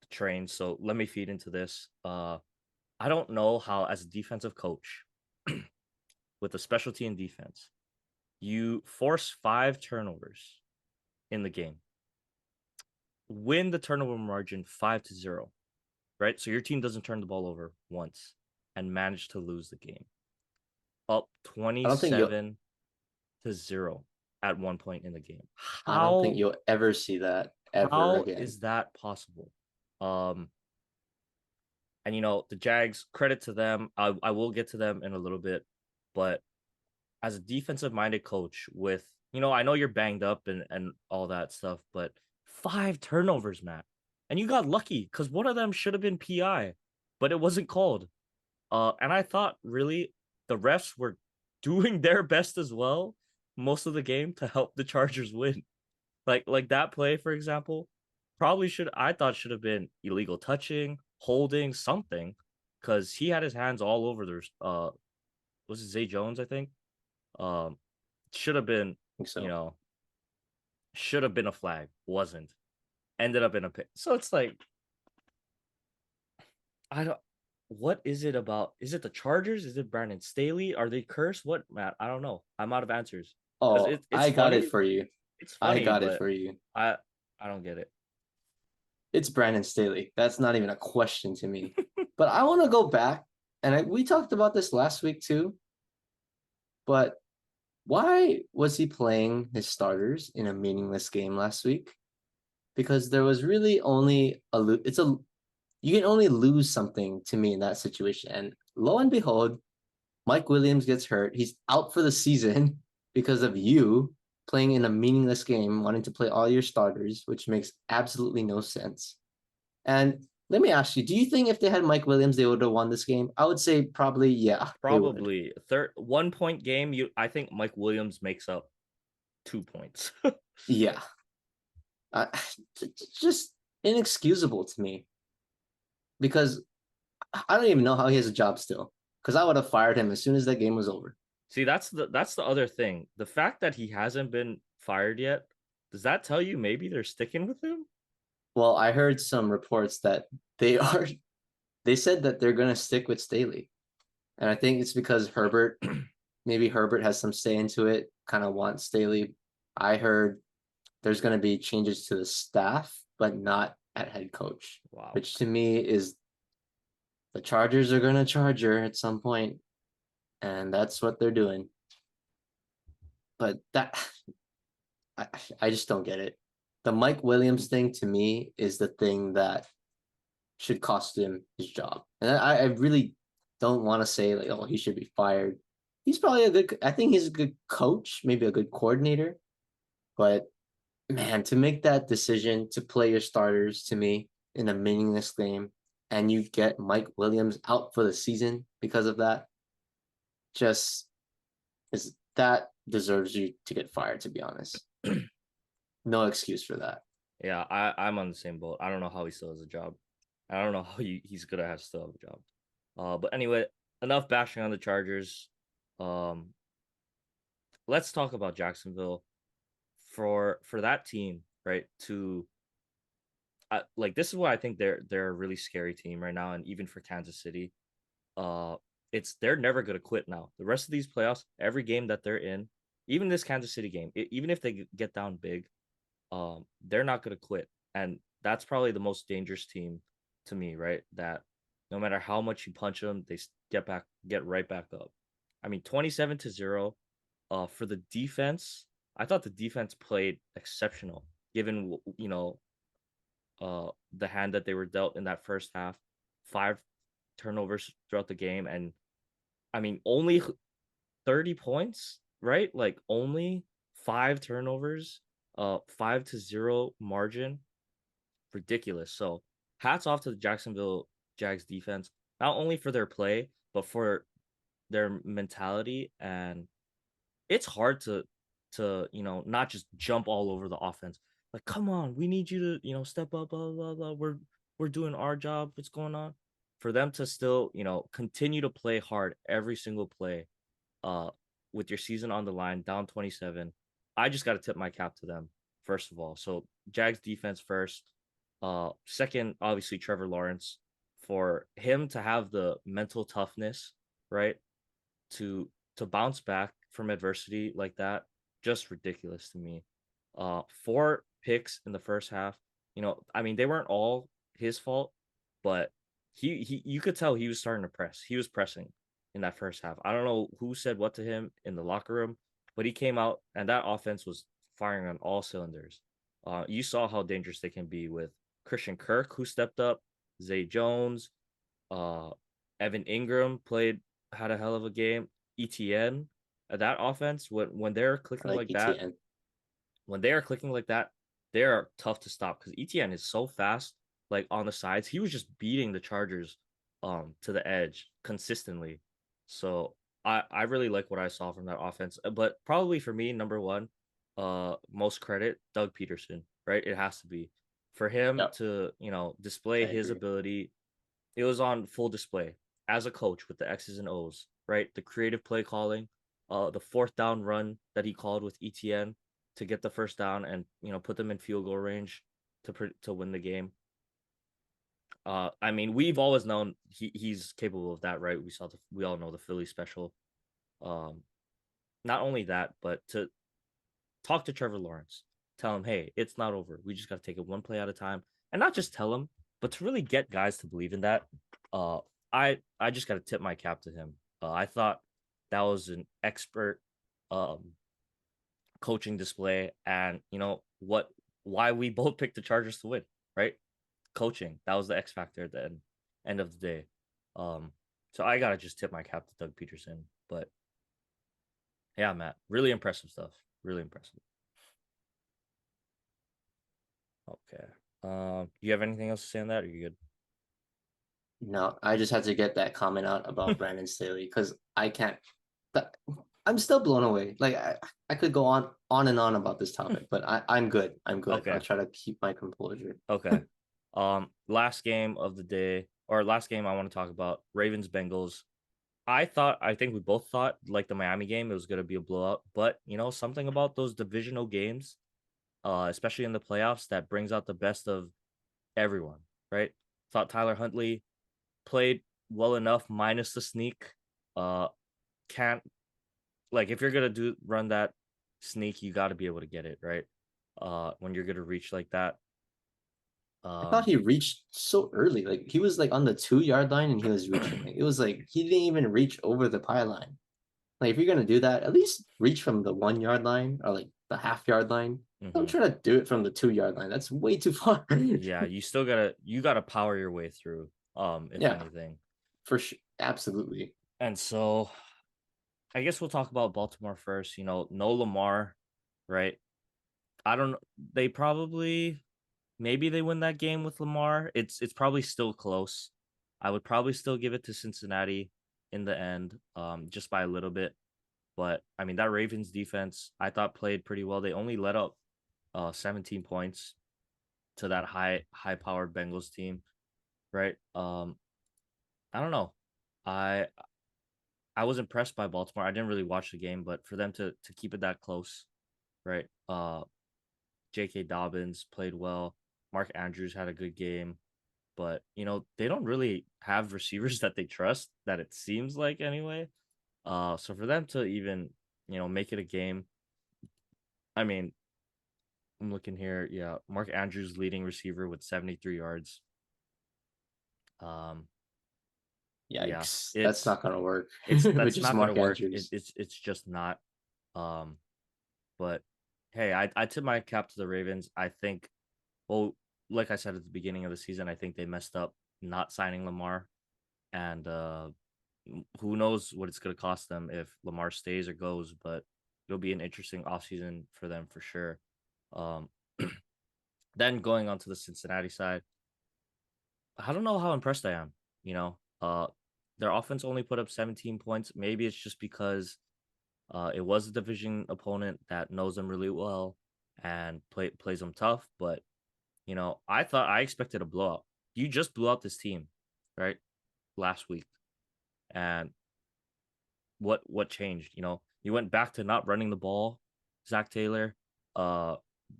train, so let me feed into this. I don't know how, as a defensive coach with a specialty in defense, you force 5 turnovers in the game, win the turnover margin 5-0, right? So your team doesn't turn the ball over once and manage to lose the game. Up I don't think you'll 27-0 at one point in the game. I don't think How you'll ever see that ever how again. is that possible? Um and the Jags, credit to them. I will get to them in a little bit, but as a defensive minded coach with, I know you're banged up and all that stuff, but 5 turnovers, Matt. And you got lucky because one of them should have been PI, but it wasn't called. And I thought really the refs were doing their best as well most of the game to help the Chargers win. Like that play, for example, probably should I thought should have been illegal touching, holding, something, because he had his hands all over the was it Zay Jones, I think? Um should have been, think you so. know, should have been a flag, wasn't. Ended up in a pick. So it's like I don't what is it about? Is it the Chargers? Is it Brandon Staley? Are they cursed? What, Matt? I don't know. I'm out of answers. Because Oh, it's I got it funny. for you. It's I funny, got it but for you. I I don't get it. It's Brandon Staley. That's not even a question to me. But I want to go back, and we talked about this last week too. But why was he playing his starters in a meaningless game last week? Because there was really only it's a you can only lose something to me in that situation. And lo and behold, Mike Williams gets hurt. He's out for the season because of you playing in a meaningless game, wanting to play all your starters, which makes absolutely no sense. And let me ask you, do you think if they had Mike Williams, they would have won this game? I would say probably, yeah, they would. Probably third 1 point game. I think Mike Williams makes up 2 points. Yeah. Uh, just inexcusable to me because I don't even know how he has a job still because I would have fired him as soon as that game was over. See, that's the other thing. The fact that he hasn't been fired yet, does that tell you maybe they're sticking with him? Well, I heard some reports that they are, they said that they're going to stick with Staley. And I think it's because maybe Herbert has some say into it, kind of wants Staley. I heard there's going to be changes to the staff, but not at head coach, Wow. which to me is the Chargers are going to charge her at some point, and that's what they're doing. But I, I just don't get it. The Mike Williams thing to me is the thing that should cost him his job. And I really don't want to say like, oh, he should be fired. He's probably I think he's a good coach, maybe a good coordinator. But man, to make that decision to play your starters to me in a meaningless game and you get Mike Williams out for the season because of that, just is that deserves you to get fired, to be honest. No excuse for that. Yeah, I'm on the same boat. I don't know how he still has a job. I don't know how he's gonna have still have a job. But anyway, enough bashing on the Chargers. Um, let's talk about Jacksonville for that team, right? Like this is why I think they're a really scary team right now, and even for Kansas City, uh, it's they're never gonna quit now. The rest of these playoffs, every game that they're in, even this Kansas City game, even if they get down big, they're not gonna quit, and that's probably the most dangerous team to me, right? That no matter how much you punch them, they get right back up. I mean, 27-0. For the defense, I thought the defense played exceptional, given the hand that they were dealt in that first half. 5 turnovers throughout the game, and I mean, only 30 points, right? Like only 5 turnovers, 5-0 margin. Ridiculous. So hats off to the Jacksonville Jags defense, not only for their play, but for their mentality. And it's hard to not just jump all over the offense. Like, come on, we need you to, step up, blah, blah, blah. We're doing our job. What's going on? For them to still, continue to play hard every single play, uh, with your season on the line, down 27. I just got to tip my cap to them, first of all. So Jags defense first. Second, obviously Trevor Lawrence, for him to have the mental toughness, right, to bounce back from adversity like that, just ridiculous to me. 4 picks in the first half. I mean, they weren't all his fault, but he you could tell he was starting to press. He was pressing in that first half. I don't know who said what to him in the locker room, but he came out and that offense was firing on all cylinders. You saw how dangerous they can be with Christian Kirk, who stepped up, Zay Jones, uh, Evan Ingram had a hell of a game. ETN, that offense when they're I clicking like like that, ETN. when they are clicking like that, they're tough to stop because ETN is so fast, like on the sides. He was just beating the Chargers to the edge consistently. So I really like what I saw from that offense. But probably for me, number one, most credit, Doug Peterson, right? It has to be. For him Yep, to, I display his agree. ability, it was on full display as a coach with the X's and O's, right? The creative play calling, the fourth down run that he called with ETN to get the first down and put them in field goal range to win the game. I mean, we've always known he's capable of that, right? We all know the Philly special. Um, Not only that, but to talk to Trevor Lawrence, tell him, hey, it's not over. We just got to take it one play at a time, and not just tell him, but to really get guys to believe in that. Uh, I just got to tip my cap to him. I thought that was an expert um coaching display, and why we both picked the Chargers to win, right? Coaching, that was the X factor at the end of the day. Um, so I gotta just tip my cap to Doug Peterson. But yeah, Matt, really impressive stuff. Really impressive. Okay. Do you have anything else to say on that? Or are you good? No, I just had to get that comment out about Brandon Staley because I can't. But I'm still blown away. Like I could go on and on about this topic, but I'm good. I'm good. I'll Okay. try to keep my composure. Okay. Last game of the day, or last game I want to talk about, Ravens Bengals. I think we both thought, like the Miami game, it was gonna be a blowout. But something about those divisional games, especially in the playoffs, that brings out the best of everyone, right? Thought Tyler Huntley played well enough, minus the sneak. Uh, can't like if you're gonna do run that sneak, you got to be able to get it right. When you're gonna reach like that. I thought Um, he reached so early. Like he was like on the 2 yard line and he was reaching. Like it was like he didn't even reach over the pylon. Like if you're gonna do that, at least reach from the 1 yard line or like the half-yard line. Don't mhm. try to do it from the 2 yard line. That's way too far. Yeah, you gotta power your way through. If Yeah, anything, for sure. Absolutely. and so I guess we'll talk about Baltimore first. No Lamar, right? I don't know. They probably maybe they win that game with Lamar. It's probably still close. I would probably still give it to Cincinnati in the end, just by a little bit. But I mean, that Ravens defense I thought played pretty well. They only let up 17 points to that high powered Bengals team, right? I don't know. I I was impressed by Baltimore. I didn't really watch the game, but for them to keep it that close, right? J.K. Dobbins played well. Mark Andrews had a good game, but they don't really have receivers that they trust. That it seems like anyway. So for them to even make it a game, I mean, I'm looking here. Yeah, Mark Andrews leading receiver with 73 yards. Um, yeah, Yikes. That's it's not gonna work it's with that's just not gonna Mark work. It, Andrews. it's it's just not. Um, but hey, I tip my cap to the Ravens. I think, well, like I said at the beginning of the season, I think they messed up not signing Lamar, and who knows what it's gonna cost them if Lamar stays or goes. But it'll be an interesting offseason for them for sure. Um, then going on to the Cincinnati side, I don't know how impressed I am. You know, uh, their offense only put up 17 points. Maybe it's just because it was a division opponent that knows them really well and plays them tough. But I expected a blowout. You just blew out this team, right? Last week, and what changed? You went back to not running the ball. Zach Taylor, uh,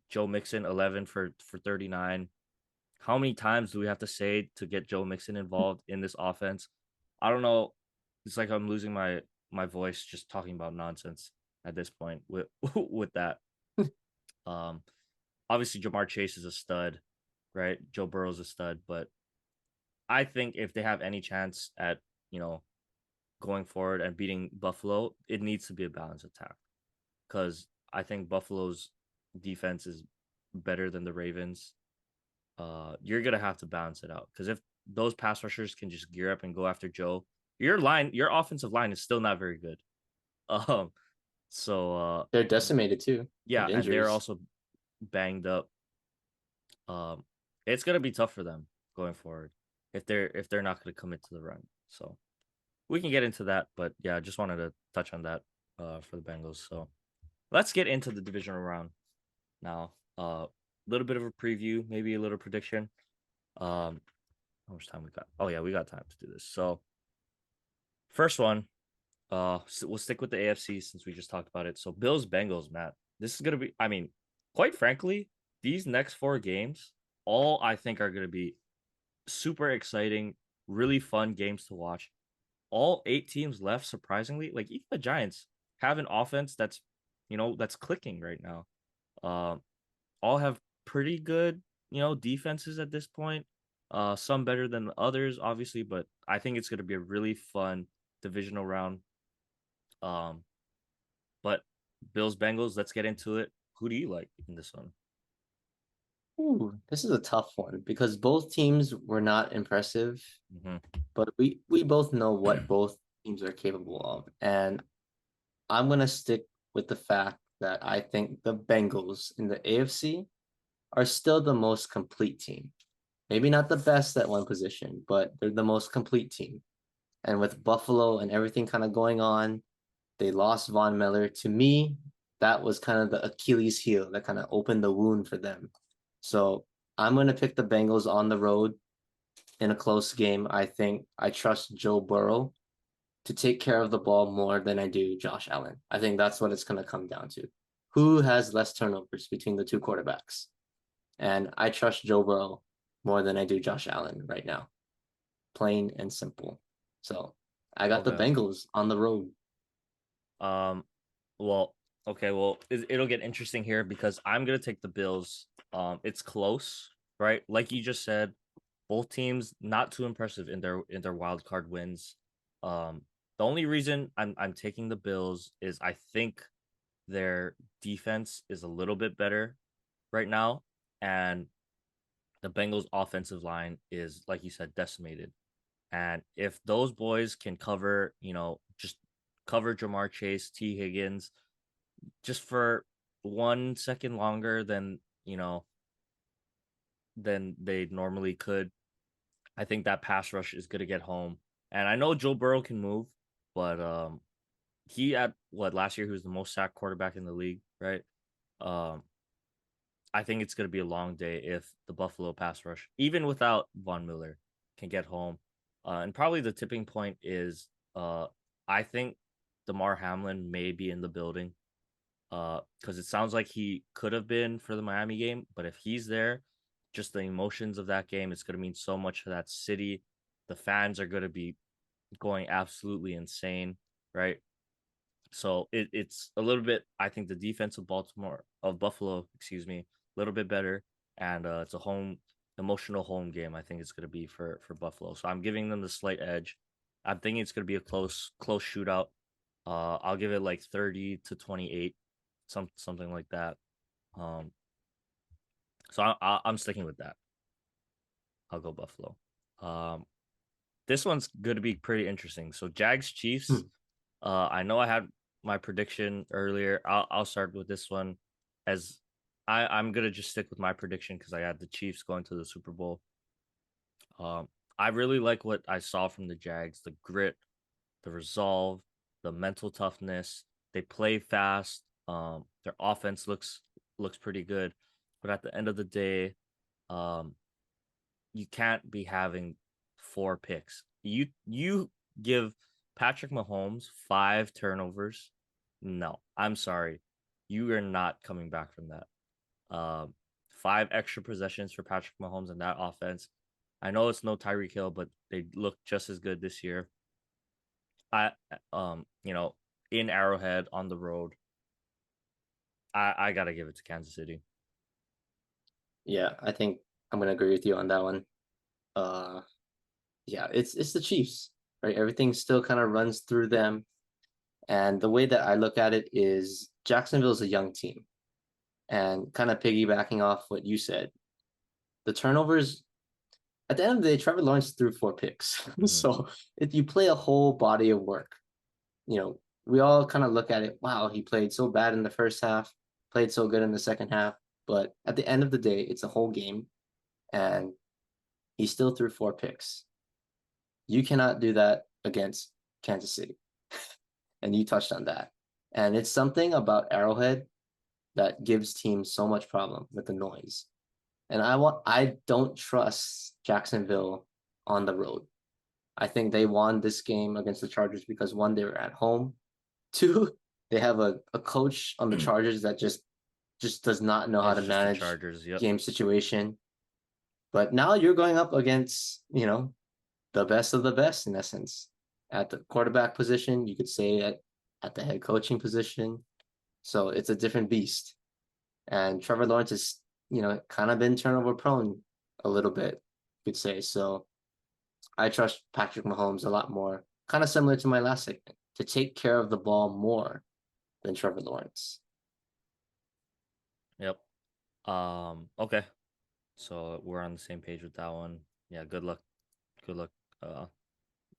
Joe Mixon, 11 for 39. How many times do we have to say to get Joe Mixon involved in this offense? I don't know. It's like I'm losing my voice just talking about nonsense at this point with with that. Um, Obviously Jamar Chase is a stud, right? Joe Burrow's a stud, but I think if they have any chance at you know going forward and beating Buffalo, it needs to be a balanced attack because I think Buffalo's defense is better than the Ravens. You're gonna have to balance it out because if those pass rushers can just gear up and go after Joe, your offensive line is still not very good. So They're decimated too yeah, with and they're injuries. also banged up. Um, it's gonna be tough for them going forward if they're not gonna commit to the run. So we can get into that, but yeah, I just wanted to touch on that for the Bengals. So let's get into the divisional round now. A little bit of a preview, maybe a little prediction. How much time we got? Oh yeah, we got time to do this. So first one, we'll stick with the AFC since we just talked about it. So Bills Bengals, Matt. This is gonna be. I mean, quite frankly, these next 4 games, all I think are gonna be super exciting, really fun games to watch. All 8 teams left, surprisingly, like even the Giants have an offense that's clicking right now. Um, all have pretty good, defenses at this point. Some better than others, obviously, but I think it's going to be a really fun divisional round. Um, but Bills Bengals, let's get into it. Who do you like in this one? Ooh, this is a tough one because both teams were not impressive, Mm-hmm. but we both know what both teams are capable of. And I'm gonna stick with the fact that I think the Bengals in the AFC are still the most complete team. Maybe not the best at one position, but they're the most complete team. And with Buffalo and everything kind of going on, they lost Von Miller. To me, that was kind of the Achilles heel that kind of opened the wound for them. So I'm going to pick the Bengals on the road in a close game. I think I trust Joe Burrow to take care of the ball more than I do Josh Allen. I think that's what it's going to come down to. Who has less turnovers between the two quarterbacks? And I trust Joe Burrow more than I do Josh Allen right now. Plain and simple. So I got the Okay. Bengals on the road. Um, well, okay, well, it'll get interesting here because I'm gonna take the Bills. It's close, right? Like you just said, both teams not too impressive in their wild card wins. Um, the only reason I'm taking the Bills is I think their defense is a little bit better right now, and the Bengals offensive line is, like you said, decimated. And if those boys can cover, just cover Jamar Chase, T. Higgins, just for 1 second longer than they normally could, I think that pass rush is going to get home. And I know Joe Burrow can move, but he at what last year he was the most sacked quarterback in the league, right? Um, I think it's going to be a long day if the Buffalo pass rush, even without Von Miller, can get home. And probably the tipping point is I think DeMar Hamlin may be in the building because it sounds like he could have been for the Miami game, but if he's there, just the emotions of that game, it's going to mean so much to that city. The fans are going to be going absolutely insane, right? So it's a little bit. I think the defense of Buffalo, excuse me, a little bit better, and it's a home emotional home game. I think it's going to be for Buffalo. So I'm giving them the slight edge. I'm thinking it's going to be a close shootout. I'll give it like 30-28, something like that. Um, so I'm sticking with that. I'll go Buffalo. Um, this one's going to be pretty interesting. So Jags Chiefs. Hmm. I know I had my prediction earlier. I'll start with this one as I'm gonna just stick with my prediction because I had the Chiefs going to the Super Bowl. Um, I really like what I saw from the Jags, the grit, the resolve, the mental toughness. They play fast. Their offense looks pretty good, but at the end of the day, um, you can't be having 4 picks. You give Patrick Mahomes 5 turnovers. No, I'm sorry. You are not coming back from that. 5 extra possessions for Patrick Mahomes in that offense. I know it's no Tyreek Hill, but they look just as good this year. I in Arrowhead on the road. I gotta give it to Kansas City. Yeah, I think I'm gonna agree with you on that one. Uh yeah, it's the Chiefs, right? Everything still kind of runs through them. And the way that I look at it is Jacksonville's a young team. And kind of piggybacking off what you said, the turnovers at the end of the day, Trevor Lawrence threw 4 picks. Mhm. So if you play a whole body of work, we all kind of look at it, wow, he played so bad in the first half, played so good in the second half. But at the end of the day, it's a whole game. and he still threw 4 picks. You cannot do that against Kansas City. And you touched on that. And it's something about Arrowhead that gives teams so much problem with the noise. And I don't trust Jacksonville on the road. I think they won this game against the Chargers because one, they were at home. Two, they have a coach on the Chargers that just does not know how It's to just the manage Chargers. Yep. game situation. But now you're going up against, the best of the best in essence. At the quarterback position, you could say at the head coaching position. So it's a different beast. And Trevor Lawrence is, kind of been turnover prone a little bit, you could say. So I trust Patrick Mahomes a lot more, kind of similar to my last segment, to take care of the ball more than Trevor Lawrence. Yep. Okay. So we're on the same page with that one. Yeah, good luck. Good luck,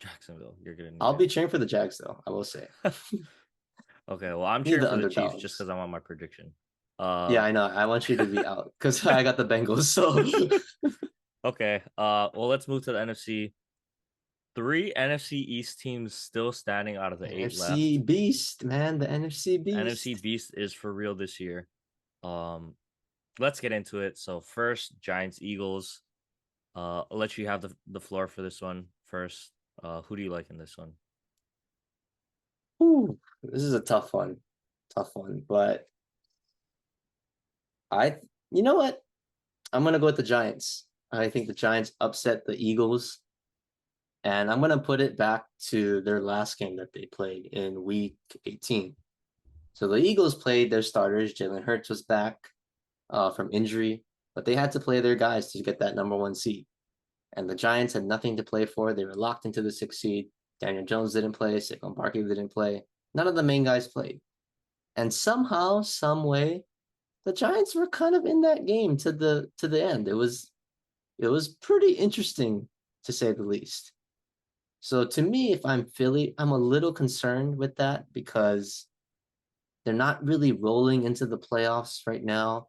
Jacksonville. You're gonna need I'll be it. cheering for the Jags, though, I will say. Okay, well, I'm Need cheering the for the Chiefs just underdogs. because I want my prediction. Yeah, Um, I know. I want you to be out because I got the Bengals. So okay. Well, let's move to the NFC. Three NFC East teams still standing out of the eight NFC left. Beast, man, the NFC NFC Beast. Beast is for real this year. Um, let's get into it. So first, Giants Eagles. I'll let you have the floor for this one first. Who do you like in this one? Ooh, this is a tough one. But you know what? I'm gonna go with the Giants. I think the Giants upset the Eagles, and I'm gonna put it back to their last game that they played in Week 18. So the Eagles played their starters. Jalen Hurts was back from injury, but they had to play their guys to get that number 1 seed. And the Giants had nothing to play for. They were locked into the 6th seed. Daniel Jones didn't play. Saquon Barkley didn't play. None of the main guys played. And somehow, some way, the Giants were kind of in that game to the end. It was pretty interesting to say the least. So to me, if I'm Philly, I'm a little concerned with that because they're not really rolling into the playoffs right now.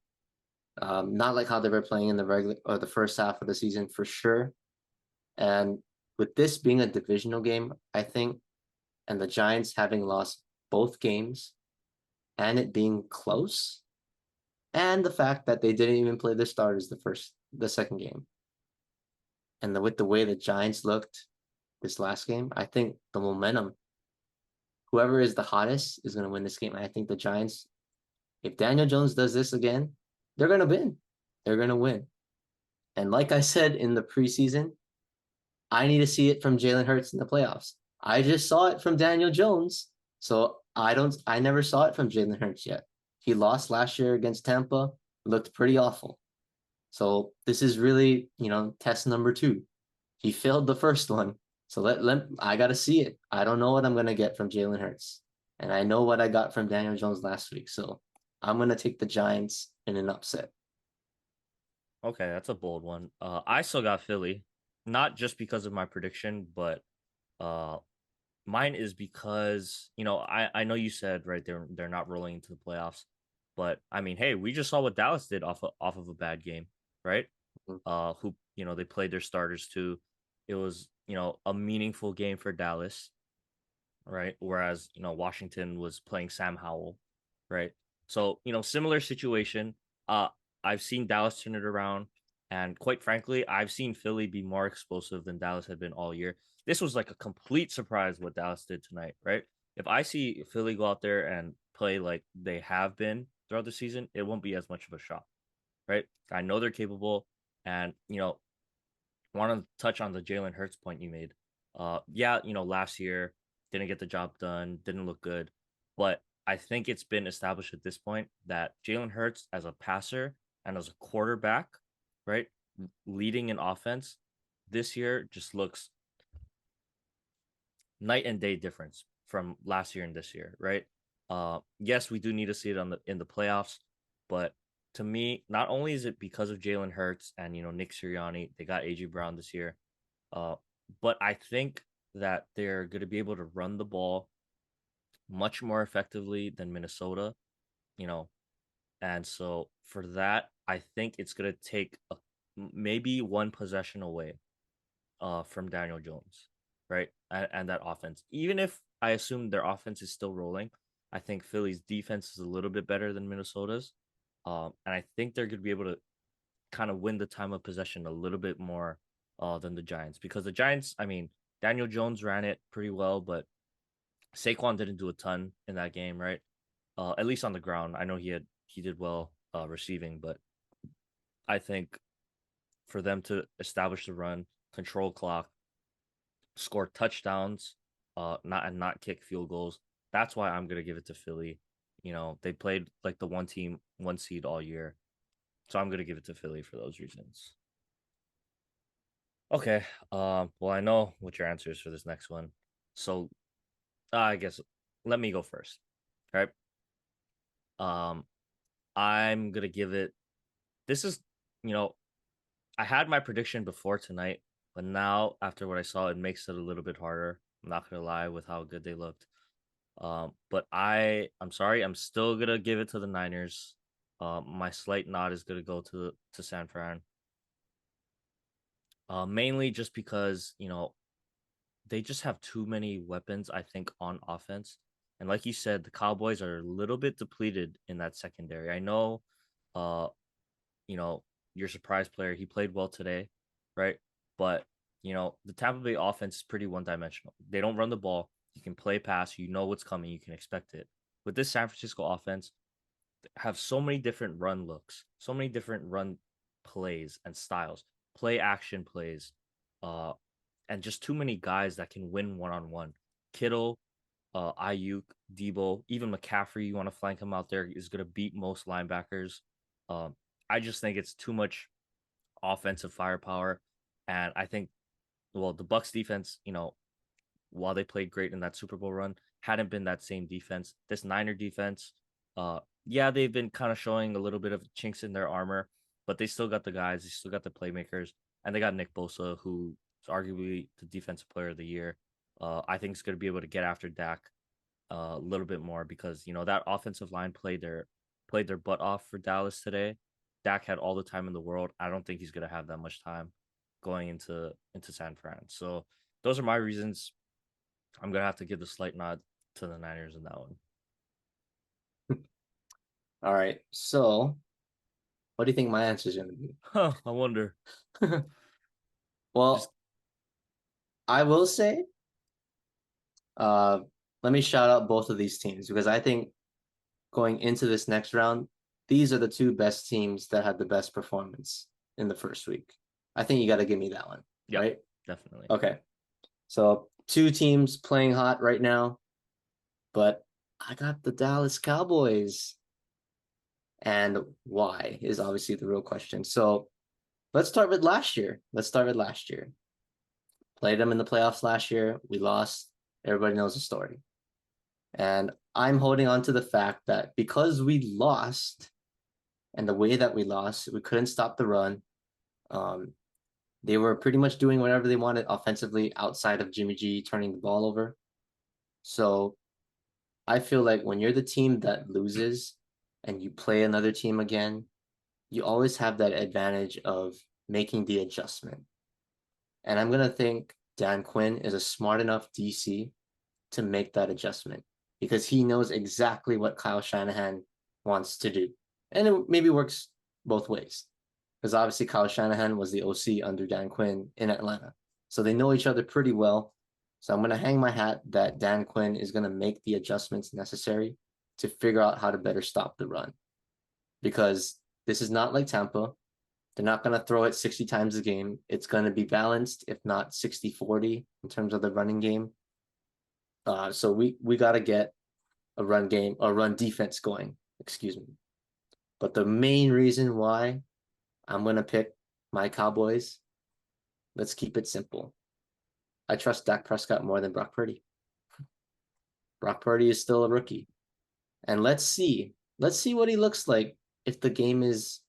Not like how they were playing in the regular or the first half of the season for sure. And with this being a divisional game, I think, and the Giants having lost both games and it being close, and the fact that they didn't even play their starters the second game, and with the way the Giants looked this last game, I think the momentum, whoever is the hottest is going to win this game. And I think the Giants, if Daniel Jones does this again, they're going to win. They're going to win. And like I said in the preseason, I need to see it from Jalen Hurts in the playoffs. I just saw it from Daniel Jones. So I never saw it from Jalen Hurts yet. He lost last year against Tampa, looked pretty awful. So this is really, test number 2. He failed the first one. So I gotta see it. I don't know what I'm gonna get from Jalen Hurts. And I know what I got from Daniel Jones last week. So I'm gonna take the Giants in an upset. Okay, that's a bold one. I still got Philly, not just because of my prediction, but uh, mine is because I know you said right they're not rolling into the playoffs, but I mean, hey, we just saw what Dallas did off of a bad game, right? Who they played their starters too. It was a meaningful game for Dallas, right? Whereas Washington was playing Sam Howell, right? So similar situation. Uh, I've seen Dallas turn it around, and quite frankly, I've seen Philly be more explosive than Dallas had been all year. This was like a complete surprise what Dallas did tonight, right? If I see Philly go out there and play like they have been throughout the season, it won't be as much of a shock, right? I know they're capable, and want to touch on the Jalen Hurts point you made. Yeah, last year didn't get the job done, didn't look good, but I think it's been established at this point that Jalen Hurts as a passer and as a quarterback, right, leading an offense this year just looks night and day difference from last year and this year, right? Yes, we do need to see it in the playoffs, but to me, not only is it because of Jalen Hurts and Nick Sirianni, they got AJ Brown this year, uh, but I think that they're going to be able to run the ball much more effectively than Minnesota, you know, and so for that, I think it's going to take maybe one possession away from Daniel Jones, right? And that offense. Even if I assume their offense is still rolling, I think Philly's defense is a little bit better than Minnesota's. And I think they're going to be able to kind of win the time of possession a little bit more than the Giants, because the Giants, I mean, Daniel Jones ran it pretty well, but Saquon didn't do a ton in that game, right? At least on the ground. I know he did well receiving, but I think for them to establish the run, control clock, score touchdowns, not kick field goals. That's why I'm gonna give it to Philly. You know, they played like the one team, one seed all year. So I'm gonna give it to Philly for those reasons. Okay. Well, I know what your answer is for this next one. So I guess let me go first. All right. Um, I'm gonna give it. This is, you know, I had my prediction before tonight, but now after what I saw, it makes it a little bit harder. I'm not gonna lie with how good they looked. But I'm sorry, I'm still gonna give it to the Niners. My slight nod is gonna go to San Fran. Mainly just because they just have too many weapons, I think, on offense. And like you said, the Cowboys are a little bit depleted in that secondary. I know, uh, you know, your surprise player, he played well today, right? But the Tampa Bay offense is pretty one-dimensional. They don't run the ball. You can play pass, you know what's coming, you can expect it. With this San Francisco offense, they have so many different run looks, so many different run plays and styles, play action plays, uh, and just too many guys that can win one-on-one. Kittle, Ayuk, Debo, even McCaffrey, you want to flank him out there, is going to beat most linebackers. Um, I just think it's too much offensive firepower, and I think, well, the Bucs defense, while they played great in that Super Bowl run, hadn't been that same defense. This Niner defense, yeah, they've been kind of showing a little bit of chinks in their armor, but they still got the guys, they still got the playmakers, and they got Nick Bosa, who's arguably the defensive player of the year. I think is going to be able to get after Dak a little bit more, because that offensive line played their butt off for Dallas today. Dak had all the time in the world. I don't think he's going to have that much time going into San Fran. So those are my reasons. I'm gonna have to give the slight nod to the Niners in that one. All right. So, what do you think my answer is going to be? Huh, I wonder. Just Well, I will say, uh, let me shout out both of these teams because I think going into this next round, these are the two best teams that had the best performance in the first week. I think you got to give me that one, yeah, right? definitely. Okay. So, two teams playing hot right now, but I got the Dallas Cowboys. And why is obviously the real question. So, let's start with last year. Played them in the playoffs last year. We lost. Everybody knows the story. And I'm holding on to the fact that because we lost and the way that we lost, we couldn't stop the run. Um, they were pretty much doing whatever they wanted offensively outside of Jimmy G turning the ball over. So I feel like when you're the team that loses and you play another team again, you always have that advantage of making the adjustment. And I'm going to think Dan Quinn is a smart enough DC to make that adjustment because he knows exactly what Kyle Shanahan wants to do. And it maybe works both ways because obviously Kyle Shanahan was the OC under Dan Quinn in Atlanta. So they know each other pretty well. So I'm going to hang my hat that Dan Quinn is going to make the adjustments necessary to figure out how to better stop the run because this is not like Tampa. They're not going to throw it 60 times a game. It's going to be balanced, if not 60-40 in terms of the running game. So we got to get a run defense going, excuse me. But the main reason why I'm going to pick my Cowboys, let's keep it simple. I trust Dak Prescott more than Brock Purdy. Brock Purdy is still a rookie. And let's see what he looks like if the game is,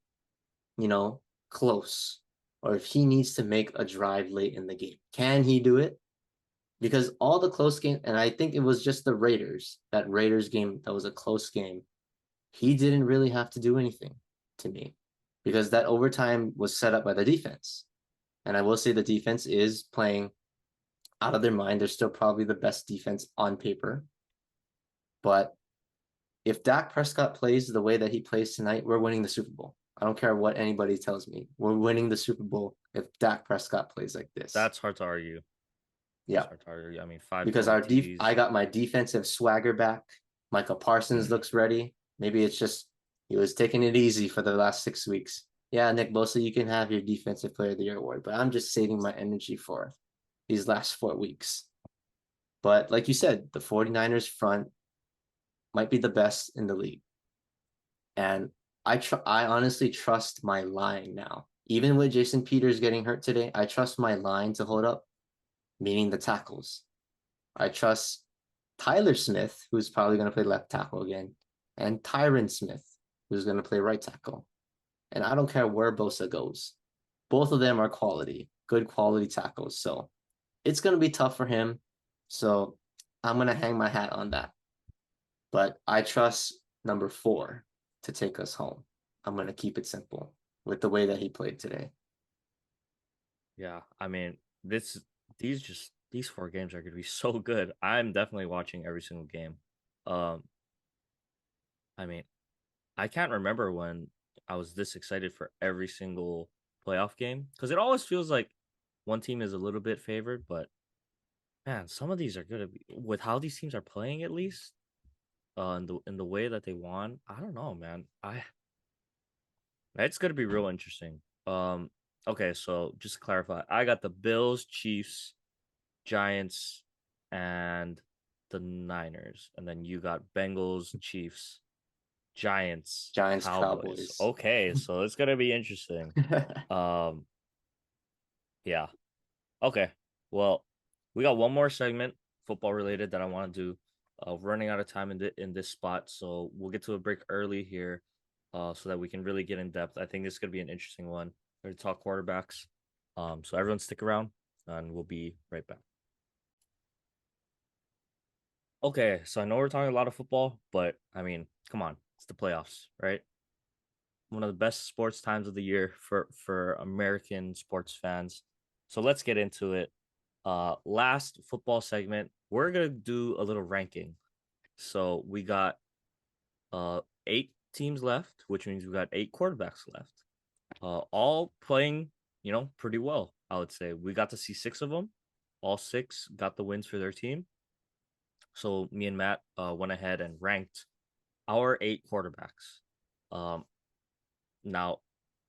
close or if he needs to make a drive late in the game. Can he do it? Because all the close game, and I think it was just the that Raiders game that was a close game. He didn't really have to do anything to me. because that overtime was set up by the defense. And I will say the defense is playing out of their mind. They're still probably the best defense on paper. But if Dak Prescott plays the way that he plays tonight, we're winning the Super Bowl. I don't care what anybody tells me. We're winning the Super Bowl if Dak Prescott plays like this. That's hard to argue. Yeah. Hard to argue. I mean, 5 because total our TDs. I got my defensive swagger back. Michael Parsons looks ready. Maybe it's just he was taking it easy for the last 6 weeks. Yeah, Nick Bosa, you can have your Defensive Player of the Year award, but I'm just saving my energy for these last 4 weeks. But like you said, the 49ers front might be the best in the league. And I honestly trust my line now. Even with Jason Peters getting hurt today, I trust my line to hold up, meaning the tackles. I trust Tyler Smith, who's probably going to play left tackle again, and Tyron Smith, who's going to play right tackle. And I don't care where Bosa goes. Both of them are quality, good quality tackles. So it's going to be tough for him. So I'm going to hang my hat on that. But I trust number 4 to take us home. I'm going to keep it simple with the way that he played today. Yeah, I mean, these 4 games are going to be so good. I'm definitely watching every single game. I mean, I can't remember when I was this excited for every single playoff game because it always feels like one team is a little bit favored, but man, some of these are going to be with how these teams are playing at least. In the way that they won, I don't know, man. It's gonna be real interesting. Okay, so just to clarify, I got the Bills, Chiefs, Giants, and the Niners, and then you got Bengals, Chiefs, Giants, Cowboys. Okay, so it's gonna be interesting. Yeah. Okay. Well, we got one more segment, football related, that I want to do. Running out of time in this spot, so we'll get to a break early here, so that we can really get in depth. I think this is gonna be an interesting one. We're gonna talk quarterbacks. So everyone stick around, and we'll be right back. Okay, so I know we're talking a lot of football, but I mean, come on, it's the playoffs, right? One of the best sports times of the year for American sports fans. So let's get into it. Last football segment, we're gonna do a little ranking. So we got 8 teams left, which means we got 8 quarterbacks left. All playing, pretty well. I would say we got to see 6 of them. All 6 got the wins for their team. So me and Matt went ahead and ranked our 8 quarterbacks. Now,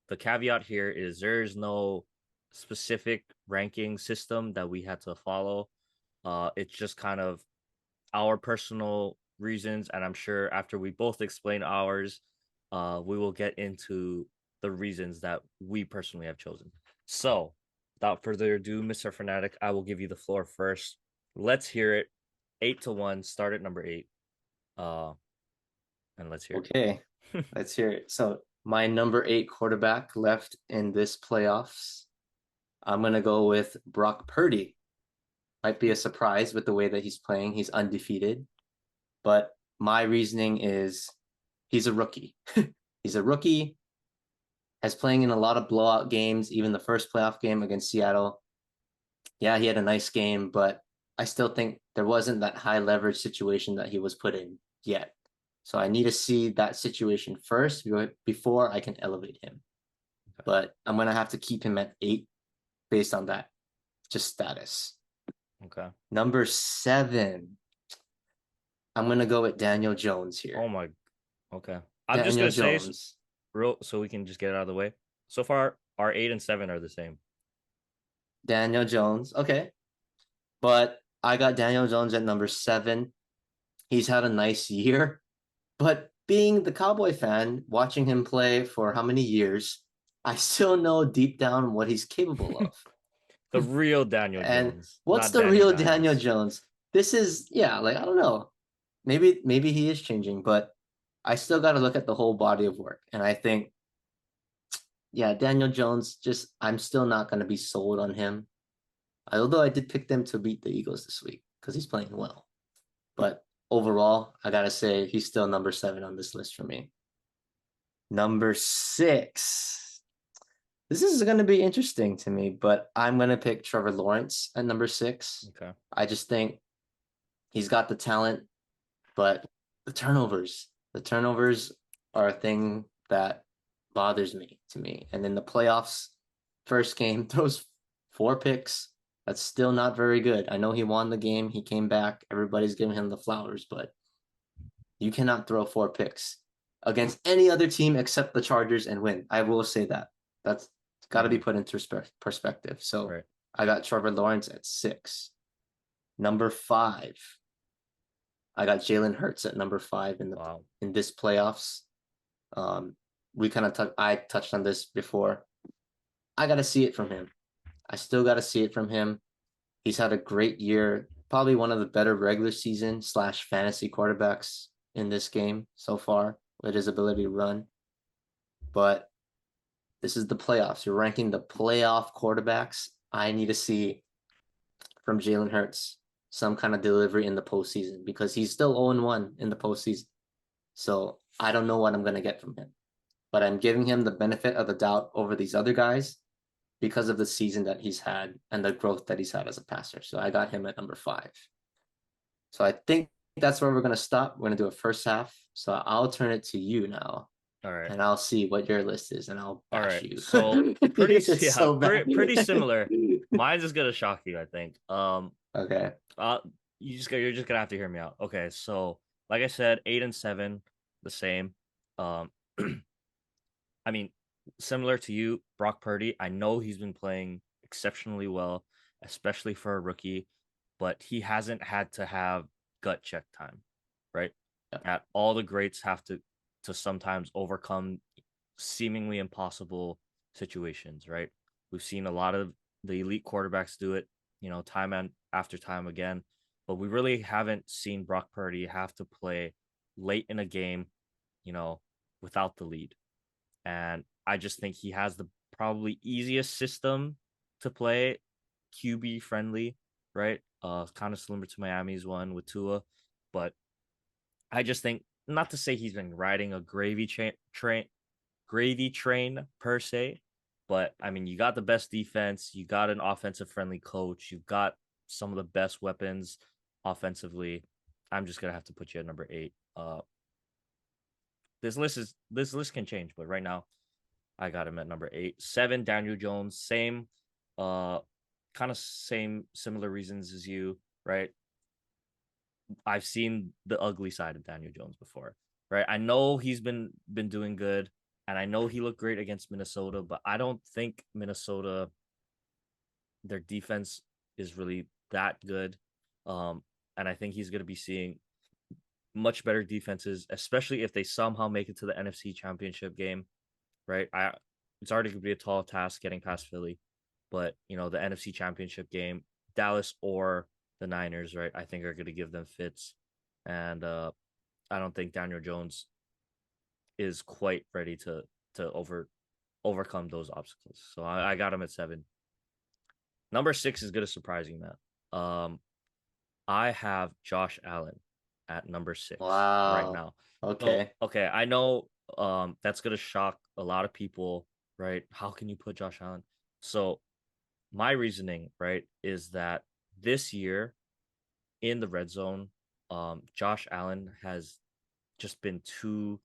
the caveat here is there's no specific ranking system that we had to follow. It's just kind of our personal reasons, and I'm sure after we both explain ours, we will get into the reasons that we personally have chosen. So, without further ado, Mr. Fanatic, I will give you the floor first. Let's hear it. 8-1. Start at number 8. And let's hear Okay, let's hear it. So my number 8 quarterback left in this playoffs, I'm going to go with Brock Purdy. Might be a surprise with the way that he's playing. He's undefeated. But my reasoning is he's a rookie. He's a rookie, has playing in a lot of blowout games, even the first playoff game against Seattle. Yeah, he had a nice game, but I still think there wasn't that high leverage situation that he was put in yet. So I need to see that situation first before I can elevate him. Okay. But I'm going to have to keep him at 8 based on that just status. Okay. Number 7. I'm going to go with Daniel Jones here. Oh my. Okay. I'm just going to say real so we can just get it out of the way. So far, our 8 and 7 are the same. Daniel Jones. Okay. But I got Daniel Jones at number 7. He's had a nice year. But being the Cowboy fan, watching him play for how many years, I still know deep down what he's capable of. The real Daniel and Jones. What's the real Daniel Jones? This is, I don't know. Maybe he is changing, but I still got to look at the whole body of work. And I think, Daniel Jones, I'm still not going to be sold on him. Although I did pick them to beat the Eagles this week because he's playing well. But overall, I got to say he's still number 7 on this list for me. Number 6. This is going to be interesting to me, but I'm going to pick Trevor Lawrence at number 6. Okay. I just think he's got the talent, but the turnovers are a thing that bothers me to me. And in the playoffs, first game throws 4 picks. That's still not very good. I know he won the game. He came back. Everybody's giving him the flowers, but you cannot throw 4 picks against any other team except the Chargers and win. I will say that. That's got to be put into perspective. So Right. I got Trevor Lawrence at 6. Number 5, I got Jalen Hurts at number 5 Wow. in this playoffs. We kind of I touched on this before. I got to see it from him. I still got to see it from him. He's had a great year, probably one of the better regular season / fantasy quarterbacks in this game so far with his ability to run. But this is the playoffs. You're ranking the playoff quarterbacks. I need to see from Jalen Hurts some kind of delivery in the postseason because he's still 0-1 in the postseason. So I don't know what I'm going to get from him. But I'm giving him the benefit of the doubt over these other guys because of the season that he's had and the growth that he's had as a passer. So I got him at number 5. So I think that's where we're going to stop. We're going to do a first half. So I'll turn it to you now. All right. And I'll see what your list is and I'll All bash right. you. So It's so bad. pretty similar. Mine's is gonna shock you, I think. Okay. You're just gonna have to hear me out. Okay, so like I said, 8 and 7, the same. Um, I mean, similar to you, Brock Purdy. I know he's been playing exceptionally well, especially for a rookie, but he hasn't had to have gut check time, right? Yeah. That all the greats have to sometimes overcome seemingly impossible situations, right? We've seen a lot of the elite quarterbacks do it, time and after time again, but we really haven't seen Brock Purdy have to play late in a game, you know, without the lead. And I just think he has the probably easiest system to play, QB friendly, right? Kind of similar to Miami's one with Tua, but I just think not to say he's been riding a gravy train per se, but I mean, you got the best defense, you got an offensive friendly coach, you've got some of the best weapons offensively. I'm just gonna have to put you at number 8. This list can change, but right now I got him at number 8. 7, Daniel Jones, same, uh, kind of same similar reasons as you, right? I've seen the ugly side of Daniel Jones before, right? I know he's been doing good, and I know he looked great against Minnesota, but I don't think Minnesota, their defense is really that good. And I think he's going to be seeing much better defenses, especially if they somehow make it to the NFC Championship game, right? It's already going to be a tall task getting past Philly, but the NFC Championship game, Dallas or the Niners, right? I think are going to give them fits, and I don't think Daniel Jones is quite ready to overcome those obstacles. So I got him at 7. Number 6 is going to surprise you, man. I have Josh Allen at number 6 right Wow. now. So Okay. okay, I know that's going to shock a lot of people, right? How can you put Josh Allen? So my reasoning, right, is that this year in the red zone, Josh Allen has just been too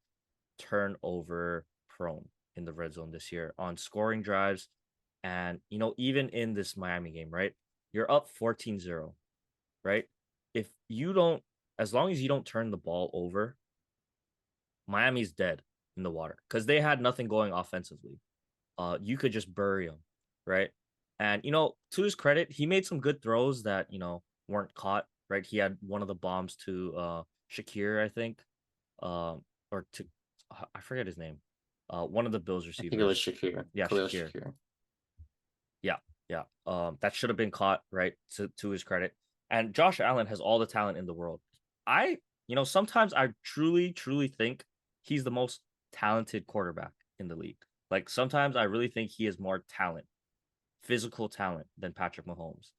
turnover prone in the red zone this year on scoring drives. And, even in this Miami game, right? You're up 14-0, right? If you don't, as long as you don't turn the ball over, Miami's dead in the water because they had nothing going offensively. You could just bury him, right? And to his credit, he made some good throws that weren't caught. Right, he had one of the bombs to Shakir, I think, or to I forget his name. One of the Bills I think it was receivers. Shakir. Yeah, Khalil Shakir. Shakir. Yeah, yeah. That should have been caught, right? To his credit. And Josh Allen has all the talent in the world. Sometimes I truly, truly think he's the most talented quarterback in the league. Like sometimes I really think he has more talent, physical talent than Patrick Mahomes.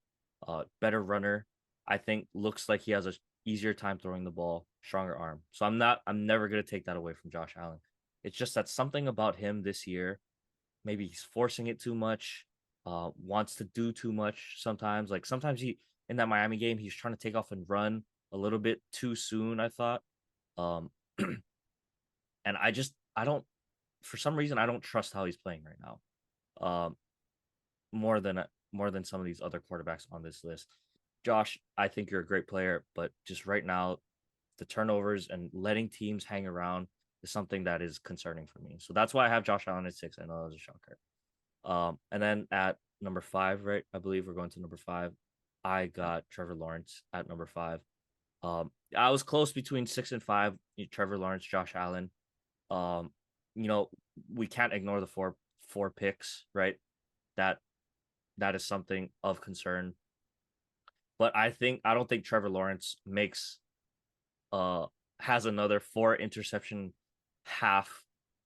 Better runner. I think looks like he has a easier time throwing the ball, stronger arm. So I'm never gonna take that away from Josh Allen. It's just that something about him this year maybe he's forcing it too much, wants to do too much sometimes. Like sometimes he in that Miami game, he's trying to take off and run a little bit too soon, I thought. Um, and I don't for some reason I don't trust how he's playing right now. Um, more than more than some of these other quarterbacks on this list. Josh, I think you're a great player, but just right now, the turnovers and letting teams hang around is something that is concerning for me. So that's why I have Josh Allen at 6. I know that was a shocker. And then at number 5, right? I believe we're going to number 5. I got Trevor Lawrence at number 5. I was close between 6 and 5. Trevor Lawrence, Josh Allen. Um, you know, we can't ignore the four picks, right? That that is something of concern. But I don't think Trevor Lawrence makes uh has another 4 interception half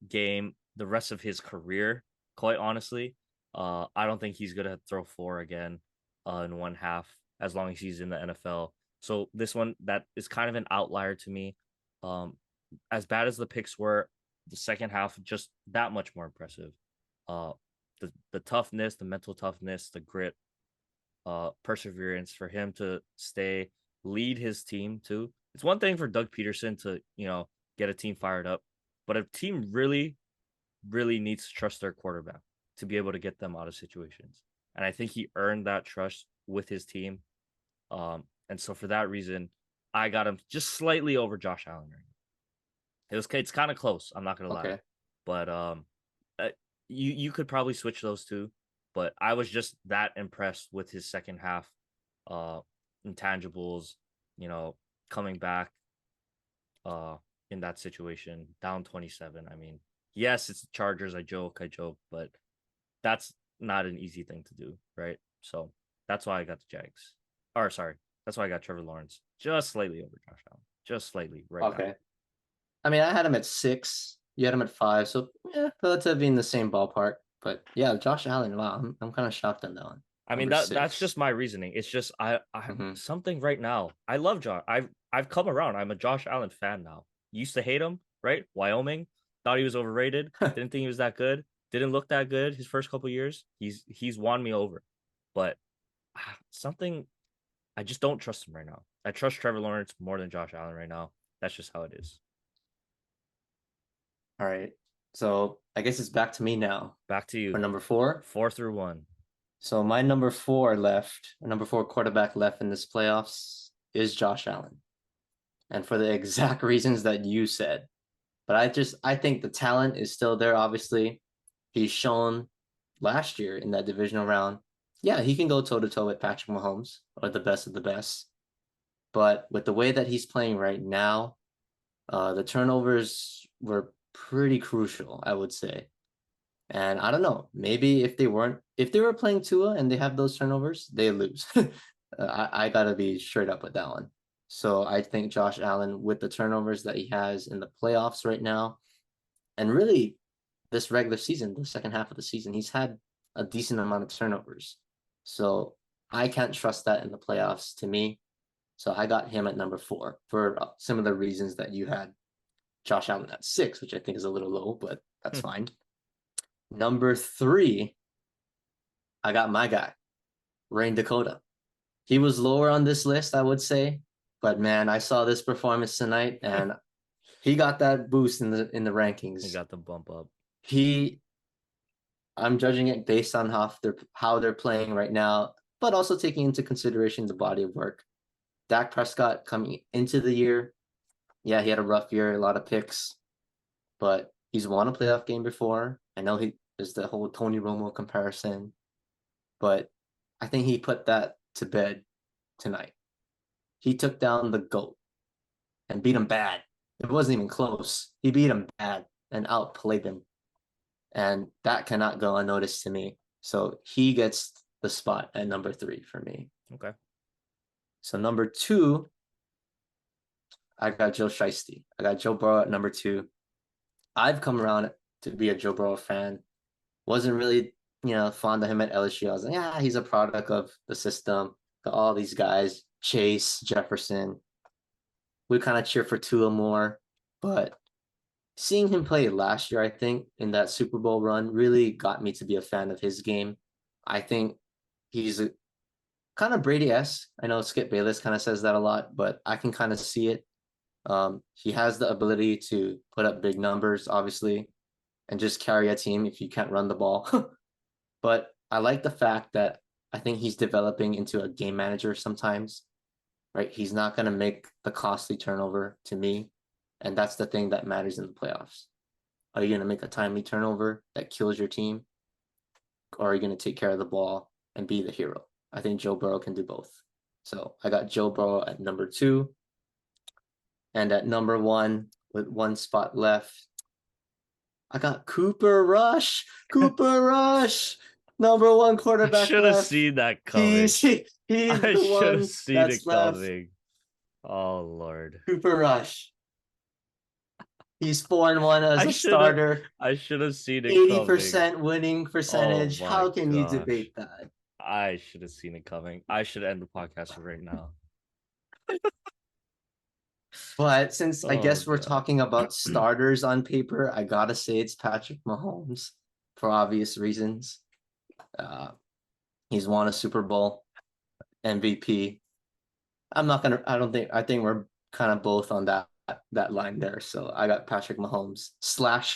game the rest of his career, quite honestly. I don't think he's gonna throw 4 again in one half as long as he's in the NFL. So this one that is kind of an outlier to me. Um as bad as the picks were, the second half just that much more impressive. Uh the toughness, the mental toughness, the grit, perseverance for him to stay lead his team too. It's one thing for Doug Peterson to, get a team fired up, but a team really, really needs to trust their quarterback to be able to get them out of situations. And I think he earned that trust with his team. And so for that reason, I got him just slightly over Josh Allen right now. It's kind of close, I'm not gonna lie. Okay. But uh, you could probably switch those two, but I was just that impressed with his second half uh intangibles, you know, coming back uh in that situation, down 27. I mean, yes, it's the Chargers. I joke, but that's not an easy thing to do, right? So that's why I got the Jags. Or sorry, that's why I got Trevor Lawrence just slightly over Josh Allen. Just slightly right now. Okay. I mean, I had him at 6. You had him at 5. So, yeah, relatively in the same ballpark. But yeah, Josh Allen, wow, I'm kind of shocked on that one. I mean Number that's 6. just my reasoning. It's just I Mm-hmm. something right now. I love Josh. I've come around. I'm a Josh Allen fan now. Used to hate him, right? Wyoming, thought he was overrated. Didn't think he was that good. Didn't look that good his first couple years. He's won me over, but something I just don't trust him right now. I trust Trevor Lawrence more than Josh Allen right now. That's just how it is. All right. So I guess it's back to me now Back to for you. number 4. 4 through 1. So my number 4 quarterback left in this playoffs is Josh Allen. And for the exact reasons that you said. But I think the talent is still there, obviously. He's shown last year in that divisional round. Yeah, he can go toe to toe with Patrick Mahomes or the best of the best. But with the way that he's playing right now, the turnovers were pretty crucial, I would say. And I don't know, maybe if they were playing Tua and they have those turnovers, they lose. I gotta be straight up with that one. So I think Josh Allen, with the turnovers that he has in the playoffs right now, and really this regular season, the second half of the season, he's had a decent amount of turnovers. So I can't trust that in the playoffs to me. So I got him at number 4 for similar reasons that you had Josh Allen at 6, which I think is a little low, but that's fine. Number 3, I got my guy, Rain Dakota. He was lower on this list, I would say, but man, I saw this performance tonight, and he got that boost in the He rankings. got the bump up. He, I'm judging it based on how they're playing right now, but also taking into consideration the body of work. Dak Prescott coming into the year, yeah, he had a rough year, a lot of picks, but he's won a playoff game before. I know there's the whole Tony Romo comparison, but I think he put that to bed tonight. He took down the GOAT and beat him bad. It wasn't even close. He beat him bad and outplayed him. And that cannot go unnoticed to me. So he gets the spot at number 3 for me. Okay. So number 2, I got Joe Shiesty. I got Joe Burrow at number 2. I've come around to be a Joe Burrow fan. Wasn't really, fond of him at LSU. I was like, yeah, he's a product of the system. Got all these guys, Chase, Jefferson. We kind of cheer for Tua more, but seeing him play last year, I think, in that Super Bowl run really got me to be a fan of his game. I think he's a, kind of Brady-esque. I know Skip Bayless kind of says that a lot, but I can kind of see it. He has the ability to put up big numbers, obviously, and just carry a team if you can't run the ball. But I like the fact that I think he's developing into a game manager sometimes, right? He's not going to make the costly turnover to me. And that's the thing that matters in the playoffs. Are you going to make a timely turnover that kills your team? Or are you going to take care of the ball and be the hero? I think Joe Burrow can do both. So I got Joe Burrow at number 2. And at number 1, with one spot left, I got Cooper Rush. Cooper Rush, number 1 I quarterback should have left. seen that coming. He's I the should have one seen that's it left. coming. Oh Lord. Cooper Rush. He's 4-1 as I a should have starter. I should have seen it coming. 80% winning Oh percentage. my How can you gosh. debate that? I should have seen it coming. I should end the podcast right now. But since I Oh guess we're god. talking about starters on paper, I gotta say it's Patrick Mahomes for obvious reasons. Uh, he's won a Super Bowl, MVP. I don't think, I think we're kind of both on that line there. So I got Patrick Mahomes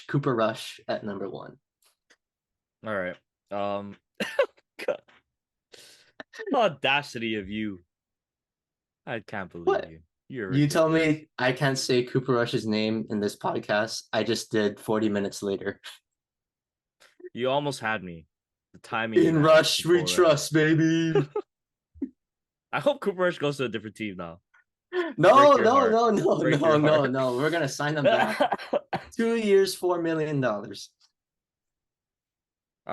/ Cooper Rush at number 1. All right. God. Audacity of you. I can't believe What? you. You're You tell ridiculous. me I can't say Cooper Rush's name in this podcast. I just did 40 minutes later. You almost had me. The timing you In had Rush, to we pull that. trust, baby. I hope Cooper Rush goes to a different team now. Break No, your no, heart. no, no, Break no, your no, heart. no. We're gonna sign him back. 2 years, $4 million. All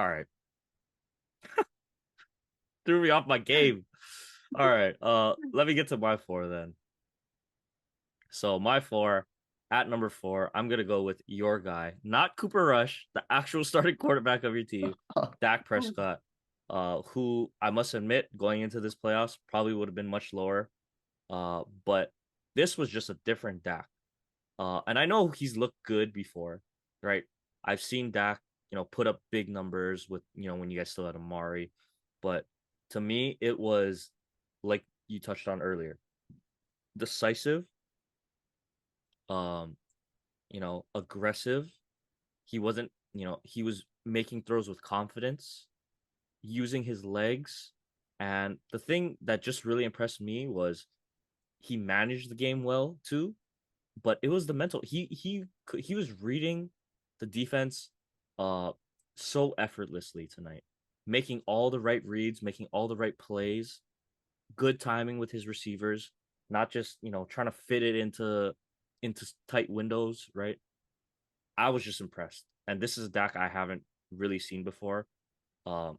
right. Threw me off my game. All right. Let me get to my 4 then. So my 4, at number 4, I'm gonna go with your guy, not Cooper Rush, the actual starting quarterback of your team, Dak Prescott. Who I must admit, going into this playoffs, probably would have been much lower. But this was just a different Dak. And I know he's looked good before, right? I've seen Dak, put up big numbers with, when you guys still had Amari. But to me, it was like you touched on earlier, decisive, um, aggressive. He wasn't, he was making throws with confidence, using his legs. And the thing that just really impressed me was he managed the game well too, but it was the mental. He was reading the defense uh so effortlessly tonight, making all the right reads, making all the right plays, good timing with his receivers, not just, trying to fit it into tight windows, right? I was just impressed. And this is a Dak I haven't really seen before. Um,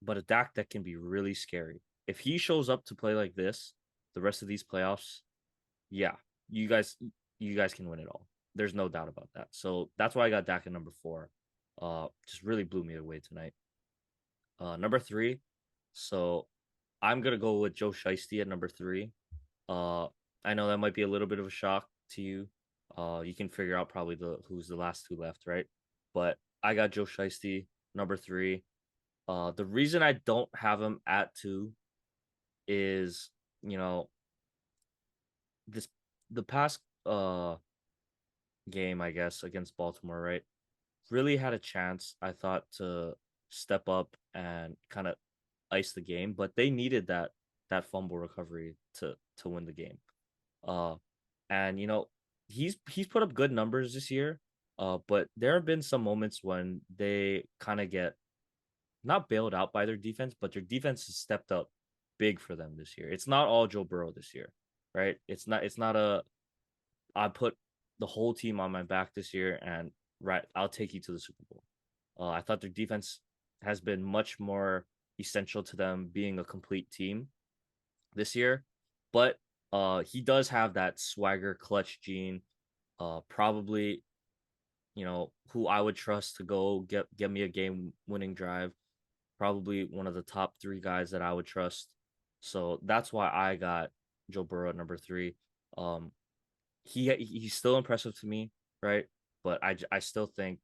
but a Dak that can be really scary. If he shows up to play like this the rest of these playoffs, yeah, you guys you guys can win it all. There's no doubt about that. So that's why I got Dak at number 4. Just really blew me away tonight. Number 3. So I'm gonna go with Joe Shiesty at number 3. Uh, I know that might be a little bit of a shock to you. You can figure out probably who's the last 2 left, right? But I got Joe Shiesty number 3. The reason I don't have him at 2 is, you know, this the past game, I guess, against Baltimore, right? Really had a chance, I thought, to step up and kind of ice the game, but they needed that fumble recovery to win the game. Uh, and he's put up good numbers this year. But there have been some moments when they kind of get not bailed out by their defense, but their defense has stepped up big for them this year. It's not all Joe Burrow this year, right? It's not a I put the whole team on my back this year and right, I'll take you to the Super Bowl. I thought their defense has been much more essential to them being a complete team this year, but he does have that swagger clutch gene. Probably, who I would trust to go get me a game winning drive. Probably one of the top 3 guys that I would trust. So that's why I got Joe Burrow at number 3. Um, he's still impressive to me, right? but I still think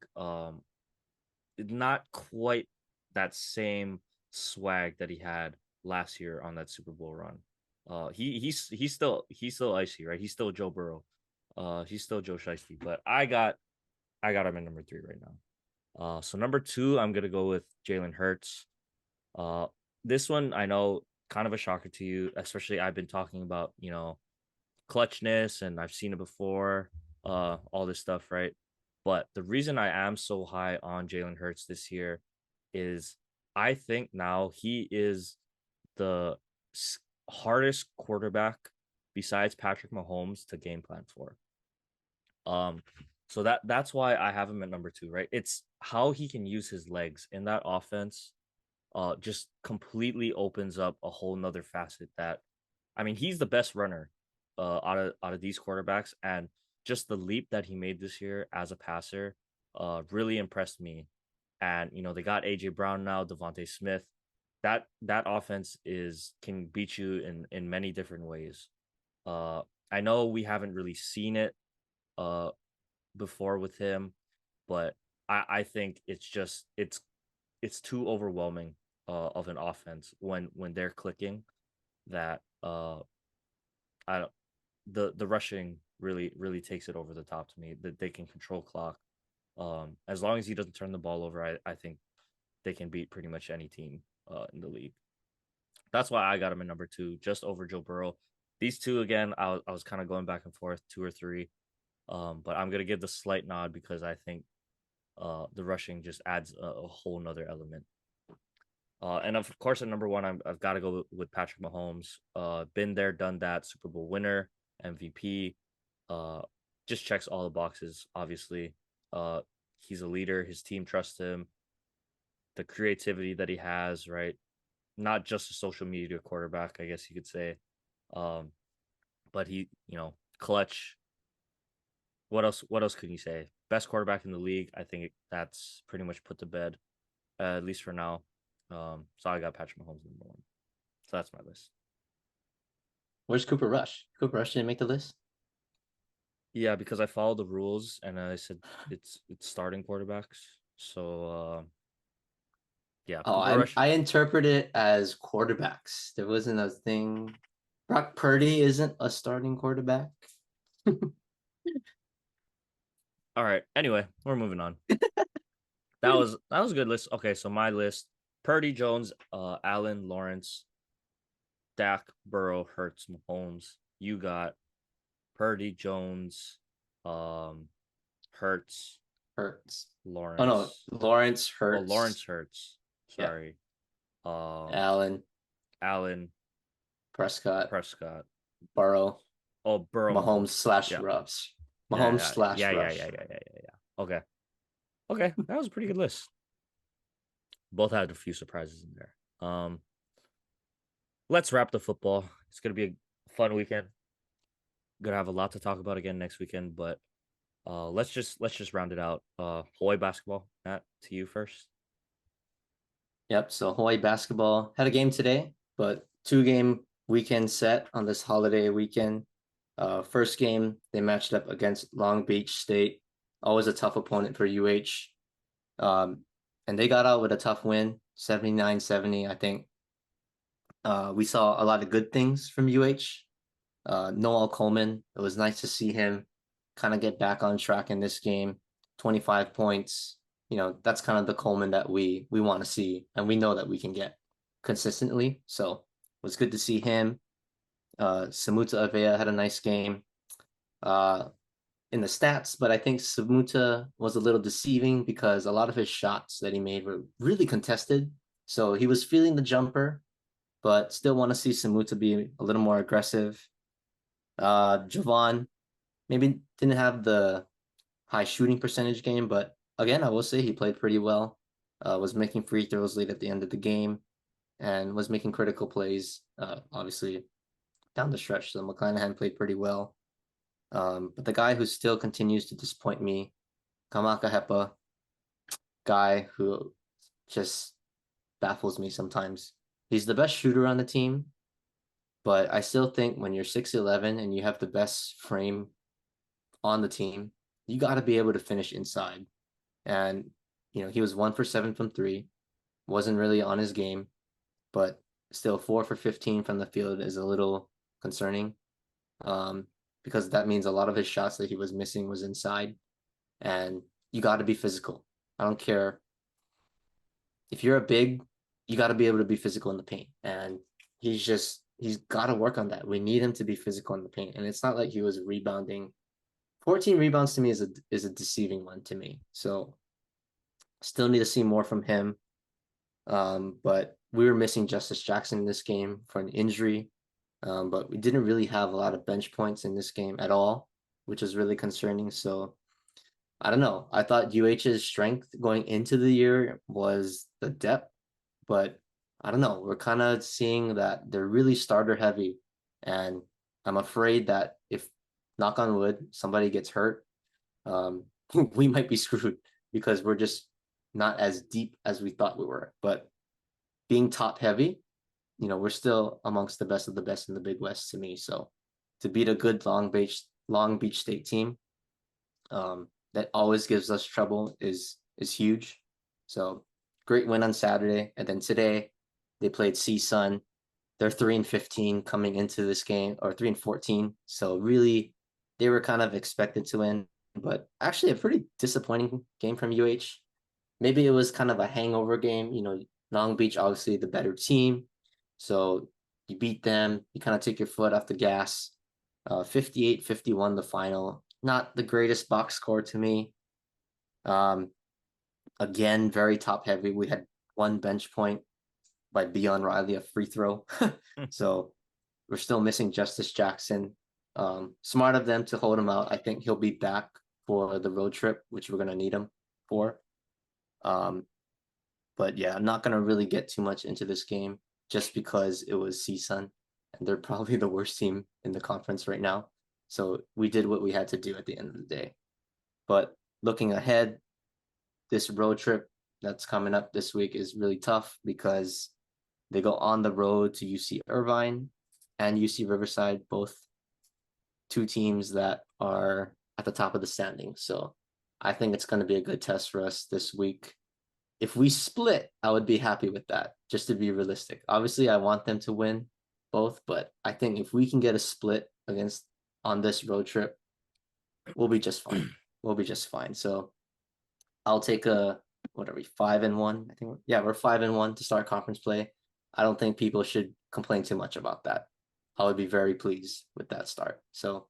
not quite that same swag that he had last year on that Super Bowl run. He's still icy, right? He's still Joe Burrow. He's still Joe Shiesty, but I got him at number 3 right now. So number 2, I'm gonna go with Jalen Hurts. Uh, this one I know kind of a shocker to you, especially I've been talking about, clutchness and I've seen it before, all this stuff, right? But the reason I am so high on Jalen Hurts this year is I think now he is the hardest quarterback besides Patrick Mahomes to game plan for. Um, so that's why I have him at number 2, right? It's how he can use his legs in that offense. Just completely opens up a whole nother facet that, I mean, he's the best runner out of these quarterbacks, and just the leap that he made this year as a passer really impressed me. And they got AJ Brown now, Devontae Smith. That offense is can beat you in many different ways. I know we haven't really seen it uh before with him, but I think it's too overwhelming of an offense when they're clicking that I don't the rushing really takes it over the top to me, that they can control clock. As long as he doesn't turn the ball over, I think they can beat pretty much any team in the league. That's why I got him in number 2, just over Joe Burrow. These two again, I was kind of going back and forth, 2 or 3. But I'm gonna give the slight nod because I think the rushing just adds a whole nother element. And of course, at number 1, I've got to go with Patrick Mahomes. Been there, done that, Super Bowl winner, MVP. Uh, just checks all the boxes. Obviously, he's a leader. His team trusts him. The creativity that he has, right? Not just a social media quarterback, I guess you could say. Um, but he, clutch. What else can you say? Best quarterback in the league. I think that's pretty much put to bed, at least for now. So I got Patrick Mahomes number 1. So that's my list. Where's Cooper Rush? Cooper Rush didn't make the list. Yeah, because I followed the rules and I said it's starting quarterbacks. So yeah, Oh, Cooper I Rush. I interpret it as quarterbacks. There wasn't a thing. Brock Purdy isn't a starting quarterback. All right. Anyway, we're moving on. That was a good list. Okay, so my list: Purdy, Jones, Allen, Lawrence, Dak, Burrow, Hurts, Mahomes. You got Purdy, Jones, um, Hurts, Hurts. Oh no, Lawrence. Lawrence Oh, Lawrence Hurts. Hurts. Yeah, Sorry. Um, Allen, Allen, Prescott, Prescott. Burrow, Oh, Burrow, Mahomes Mahomes. slash Yeah, Rush. yeah, Mahomes yeah, slash yeah, yeah, yeah, Rush. yeah, yeah, yeah, yeah. Okay, okay, that was a pretty good list. Both had a few surprises in there. Let's wrap the football. It's gonna be a fun weekend. Gonna have a lot to talk about again next weekend, but let's just round it out. Hawaii basketball. Matt, to you first. Yep. So Hawaii basketball had a game today, but 2-game weekend set on this holiday weekend. First game they matched up against Long Beach State, always a tough opponent for UH. Um, and they got out with a tough win, 79-70. I think we saw a lot of good things from UH. Noel Coleman, it was nice to see him kind of get back on track in this game. 25 points. That's kind of the Coleman that we want to see, and we know that we can get consistently. So it was good to see him. Samuta Avea had a nice game uh, in the stats, but I think Samuta was a little deceiving because a lot of his shots that he made were really contested. So he was feeling the jumper, but still want to see Samuta be a little more aggressive. Javon maybe didn't have the high shooting percentage game, but again, I will say he played pretty well. Was making free throws late at the end of the game and was making critical plays. Obviously down the stretch, so McClanahan played pretty well. But the guy who still continues to disappoint me, Kamaka Hepa, guy who just baffles me sometimes. He's the best shooter on the team, but I still think when you're 6'11" and you have the best frame on the team, you got to be able to finish inside. And he was 1 for 7 from three, wasn't really on his game, but still 4 for 15 from the field is a little concerning. Because that means a lot of his shots that he was missing was inside, and you got to be physical. I don't care if you're a big, you got to be able to be physical in the paint, and he's got to work on that. We need him to be physical in the paint, and it's not like he was rebounding. 14 rebounds to me is a deceiving one to me. So still need to see more from him. But we were missing Justice Jackson in this game for an injury. But we didn't really have a lot of bench points in this game at all, which is really concerning. So I don't know. I thought UH's strength going into the year was the depth, but I don't know. We're kind of seeing that they're really starter heavy. And I'm afraid that if, knock on wood, somebody gets hurt, we might be screwed because we're just not as deep as we thought we were. But being top heavy, we're still amongst the best of the best in the Big West to me. So to beat a good Long Beach State team, that always gives us trouble is huge. So great win on Saturday, and then today they played CSUN. They're 3-15 coming into this game, or 3-14. So really, they were kind of expected to win, but actually a pretty disappointing game from UH. Maybe it was kind of a hangover game. Long Beach obviously the better team, so you beat them. You kind of take your foot off the gas. 58-51 the final. Not the greatest box score to me. Again, very top heavy. We had one bench point by Beyond Riley, a free throw. So we're still missing Justice Jackson. Smart of them to hold him out. I think he'll be back for the road trip, which we're going to need him for. But yeah, I'm not going to really get too much into this game just because it was CSUN, and they're probably the worst team in the conference right now. So we did what we had to do at the end of the day. But looking ahead, this road trip that's coming up this week is really tough because they go on the road to UC Irvine and UC Riverside, both two teams that are at the top of the standings. So I think it's going to be a good test for us this week. If we split, I would be happy with that, just to be realistic. Obviously, I want them to win both, but I think if we can get a split on this road trip, we'll be just fine. We'll be just fine. So I'll take what are we, 5-1? I think we're 5-1 to start conference play. I don't think people should complain too much about that. I would be very pleased with that start. So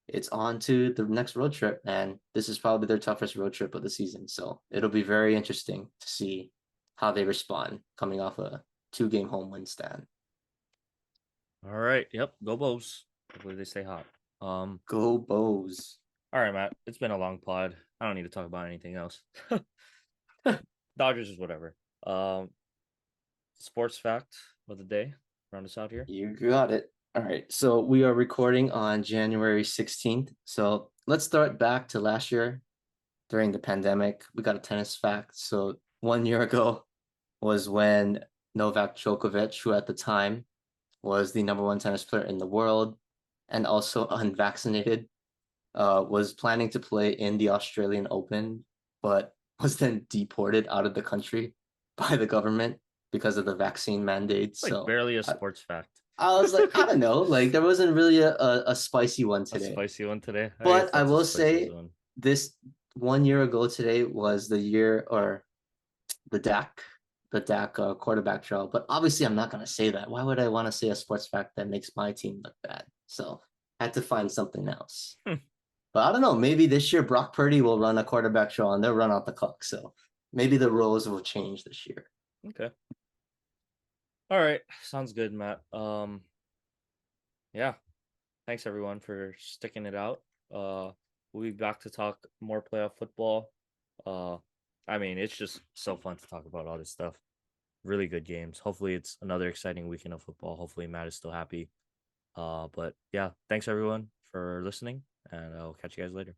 it's on to the next road trip, and this is probably their toughest road trip of the season. So it'll be very interesting to see how they respond coming off a 2-game home win stand. All right. Yep. Go Bows. Hopefully they stay hot. Go Bows. All right, Matt. It's been a long pod. I don't need to talk about anything else. Dodgers is whatever. Sports fact of the day. Round us out here. You got it. All right. So we are recording on January 16th. So let's start back to last year during the pandemic. We got a tennis fact. So 1 year ago was when Novak Djokovic, who at the time was the number 1 tennis player in the world and also unvaccinated, was planning to play in the Australian Open, but was then deported out of the country by the government because of the vaccine mandates. Like so barely a sports fact. I was like, I don't know, like there wasn't really a spicy one today. A spicy one today. But I will say this 1 year ago today was the year, or the Dak quarterback trial. But obviously, I'm not gonna say that. Why would I want to say a sports fact that makes my team look bad? So I had to find something else. But I don't know. Maybe this year Brock Purdy will run a quarterback trial and they'll run out the clock. So maybe the roles will change this year. Okay. All right. Sounds good, Matt. Yeah. Thanks everyone for sticking it out. We'll be back to talk more playoff football. I mean, it's just so fun to talk about all this stuff. Really good games. Hopefully it's another exciting weekend of football. Hopefully Matt is still happy. But yeah, thanks everyone for listening, and I'll catch you guys later.